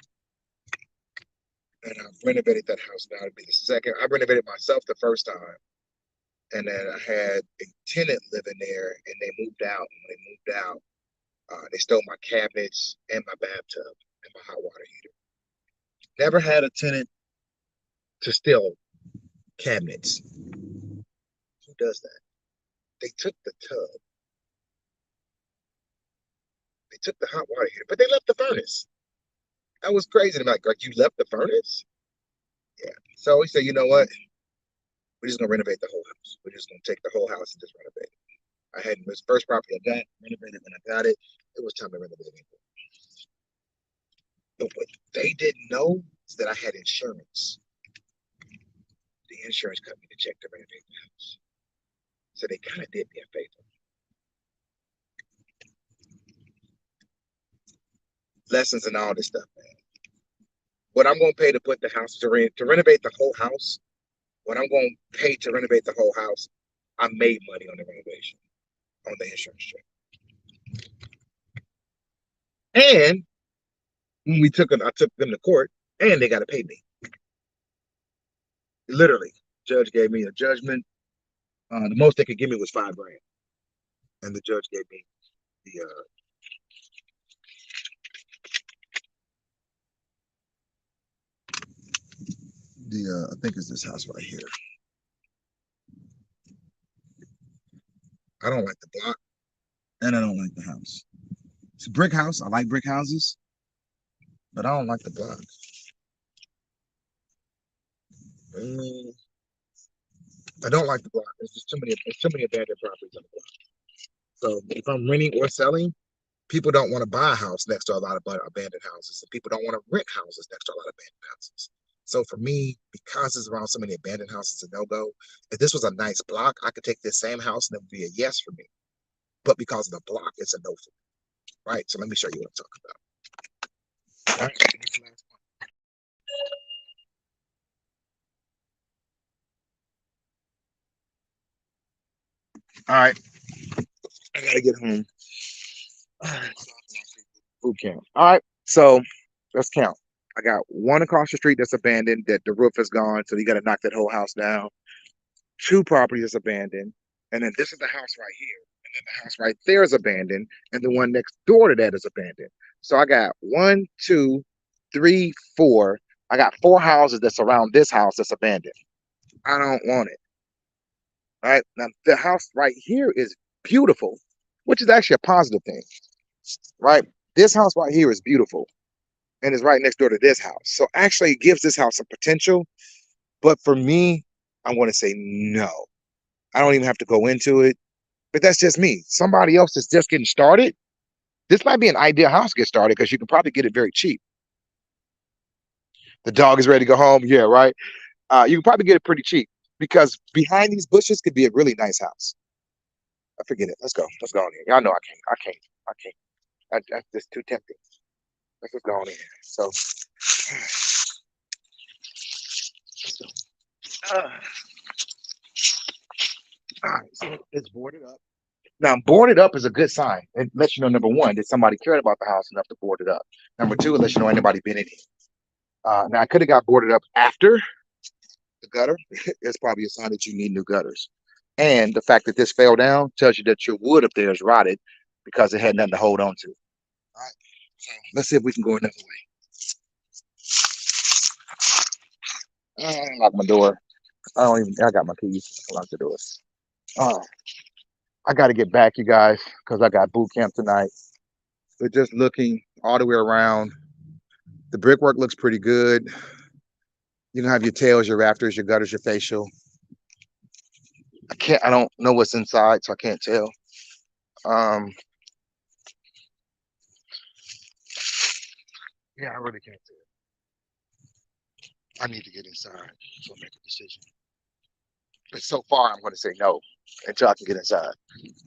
And I've renovated that house now to be the second. I renovated myself the first time. And then I had a tenant living there, and they moved out. And when they moved out, they stole my cabinets and my bathtub and my hot water heater. Never had a tenant to steal cabinets. Who does that? They took the tub. They took the hot water heater, but they left the furnace. That was crazy to me. Like you left the furnace? Yeah. So we said, you know what? We're just gonna renovate the whole house. We're just gonna take the whole house and just renovate it. I had this first property I got renovated. When I got it, it was time to renovate it. But what they didn't know is that I had insurance. The insurance company to check to renovate the house. So they kind of did me a favor. Lessons and all this stuff, man. What I'm gonna pay to put the house to renovate the whole house, what I'm gonna pay to renovate the whole house, I made money on the renovation, on the insurance check. And when I took them to court, and they got to pay me. Literally, judge gave me a judgment. The most they could give me was $5 grand, and the judge gave me the I think it's this house right here. I don't like the block, and I don't like the house. It's a brick house. I like brick houses, but I don't like the block. I don't like the block. There's too many abandoned properties on the block. So if I'm renting or selling, people don't want to buy a house next to a lot of abandoned houses, and people don't want to rent houses next to a lot of abandoned houses. So for me, because it's around so many abandoned houses, a no-go. If this was a nice block, I could take this same house and it would be a yes for me. But because of the block, it's a no for me. Right? So let me show you what I'm talking about. All right, that's the last one. All right, I gotta get home. All right, boot camp. All right, so let's count. I got one across the street that's abandoned, that the roof is gone, so you got to knock that whole house down. Two properties that's abandoned, and then this is the house right here, and then the house right there is abandoned, and the one next door to that is abandoned. So I got one, two, three, four. I got four houses that surround this house that's abandoned. I don't want it. All right, now the house right here is beautiful, which is actually a positive thing, right? This house right here is beautiful and is right next door to this house. So actually it gives this house some potential. But for me, I want to say no. I don't even have to go into it. But that's just me. Somebody else is just getting started. This might be an ideal house to get started because you can probably get it very cheap. The dog is ready to go home. Yeah, right. You can probably get it pretty cheap because behind these bushes could be a really nice house. I forget it. Let's go. Let's go on here. Y'all know I can't. I can't. I can't. That's just too tempting. Let's just go on in. So, uh, all right. So it's boarded up. Now, boarded up is a good sign. It lets you know, number one, that somebody cared about the house enough to board it up. Number two, it lets you know anybody been in here. Now, I could have got boarded up after the gutter. It's probably a sign that you need new gutters. And the fact that this fell down tells you that your wood up there is rotted because it had nothing to hold on to. All right. So let's see if we can go another way. I lock my door. I got my keys. I lock the door. Uh, I got to get back, you guys, because I got boot camp tonight. But just looking all the way around, the brickwork looks pretty good. You can have your tails, your rafters, your gutters, your facial. I don't know what's inside, so I can't tell. Yeah, I really can't tell. I need to get inside, so make a decision. But so far, I'm going to say no until I can get inside.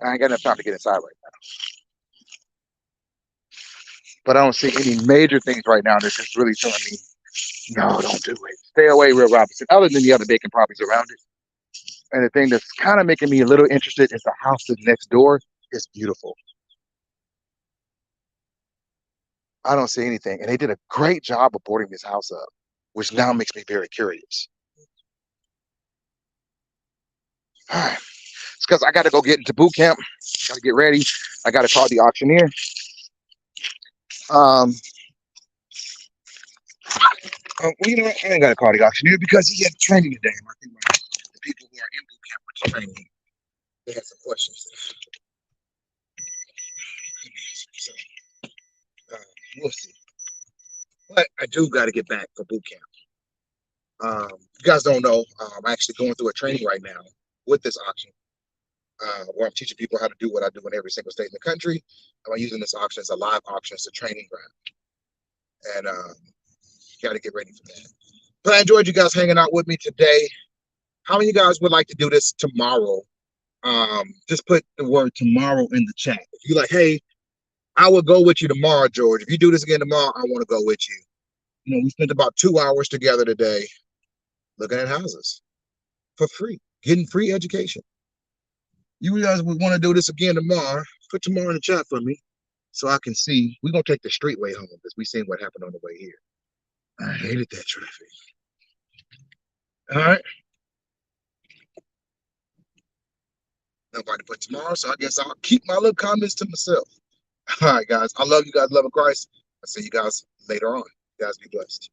I ain't got enough time to get inside right now. But I don't see any major things right now that's just really telling me, no, don't do it. Stay away, Real Robinson, other than the other vacant properties around it. And the thing that's kind of making me a little interested is the house that's next door is beautiful. I don't see anything. And they did a great job of boarding this house up, which now makes me very curious. All right. It's because I got to go get into boot camp. Got to get ready. I got to call the auctioneer. Well, you know what? I ain't got to call the auctioneer because he had training today. I think the people who are in boot camp with training, they had some questions. So, we'll see. But I do got to get back for boot camp. You guys don't know, I'm actually going through a training right now with this auction, where I'm teaching people how to do what I do in every single state in the country. I'm using this auction as a live auction, as a training ground, and got to get ready for that. But I enjoyed you guys hanging out with me today. How many of you guys would like to do this tomorrow? Just put the word tomorrow in the chat. If you're like, hey, I will go with you tomorrow, George. If you do this again tomorrow, I want to go with you. You know, we spent about 2 hours together today looking at houses for free, getting free education. You guys would want to do this again tomorrow. Put tomorrow in the chat for me so I can see. We're going to take the streetway home because we seen what happened on the way here. I hated that traffic. All right. Nobody put tomorrow, so I guess I'll keep my little comments to myself. All right, guys. I love you guys. Love of Christ. I'll see you guys later on. You guys be blessed.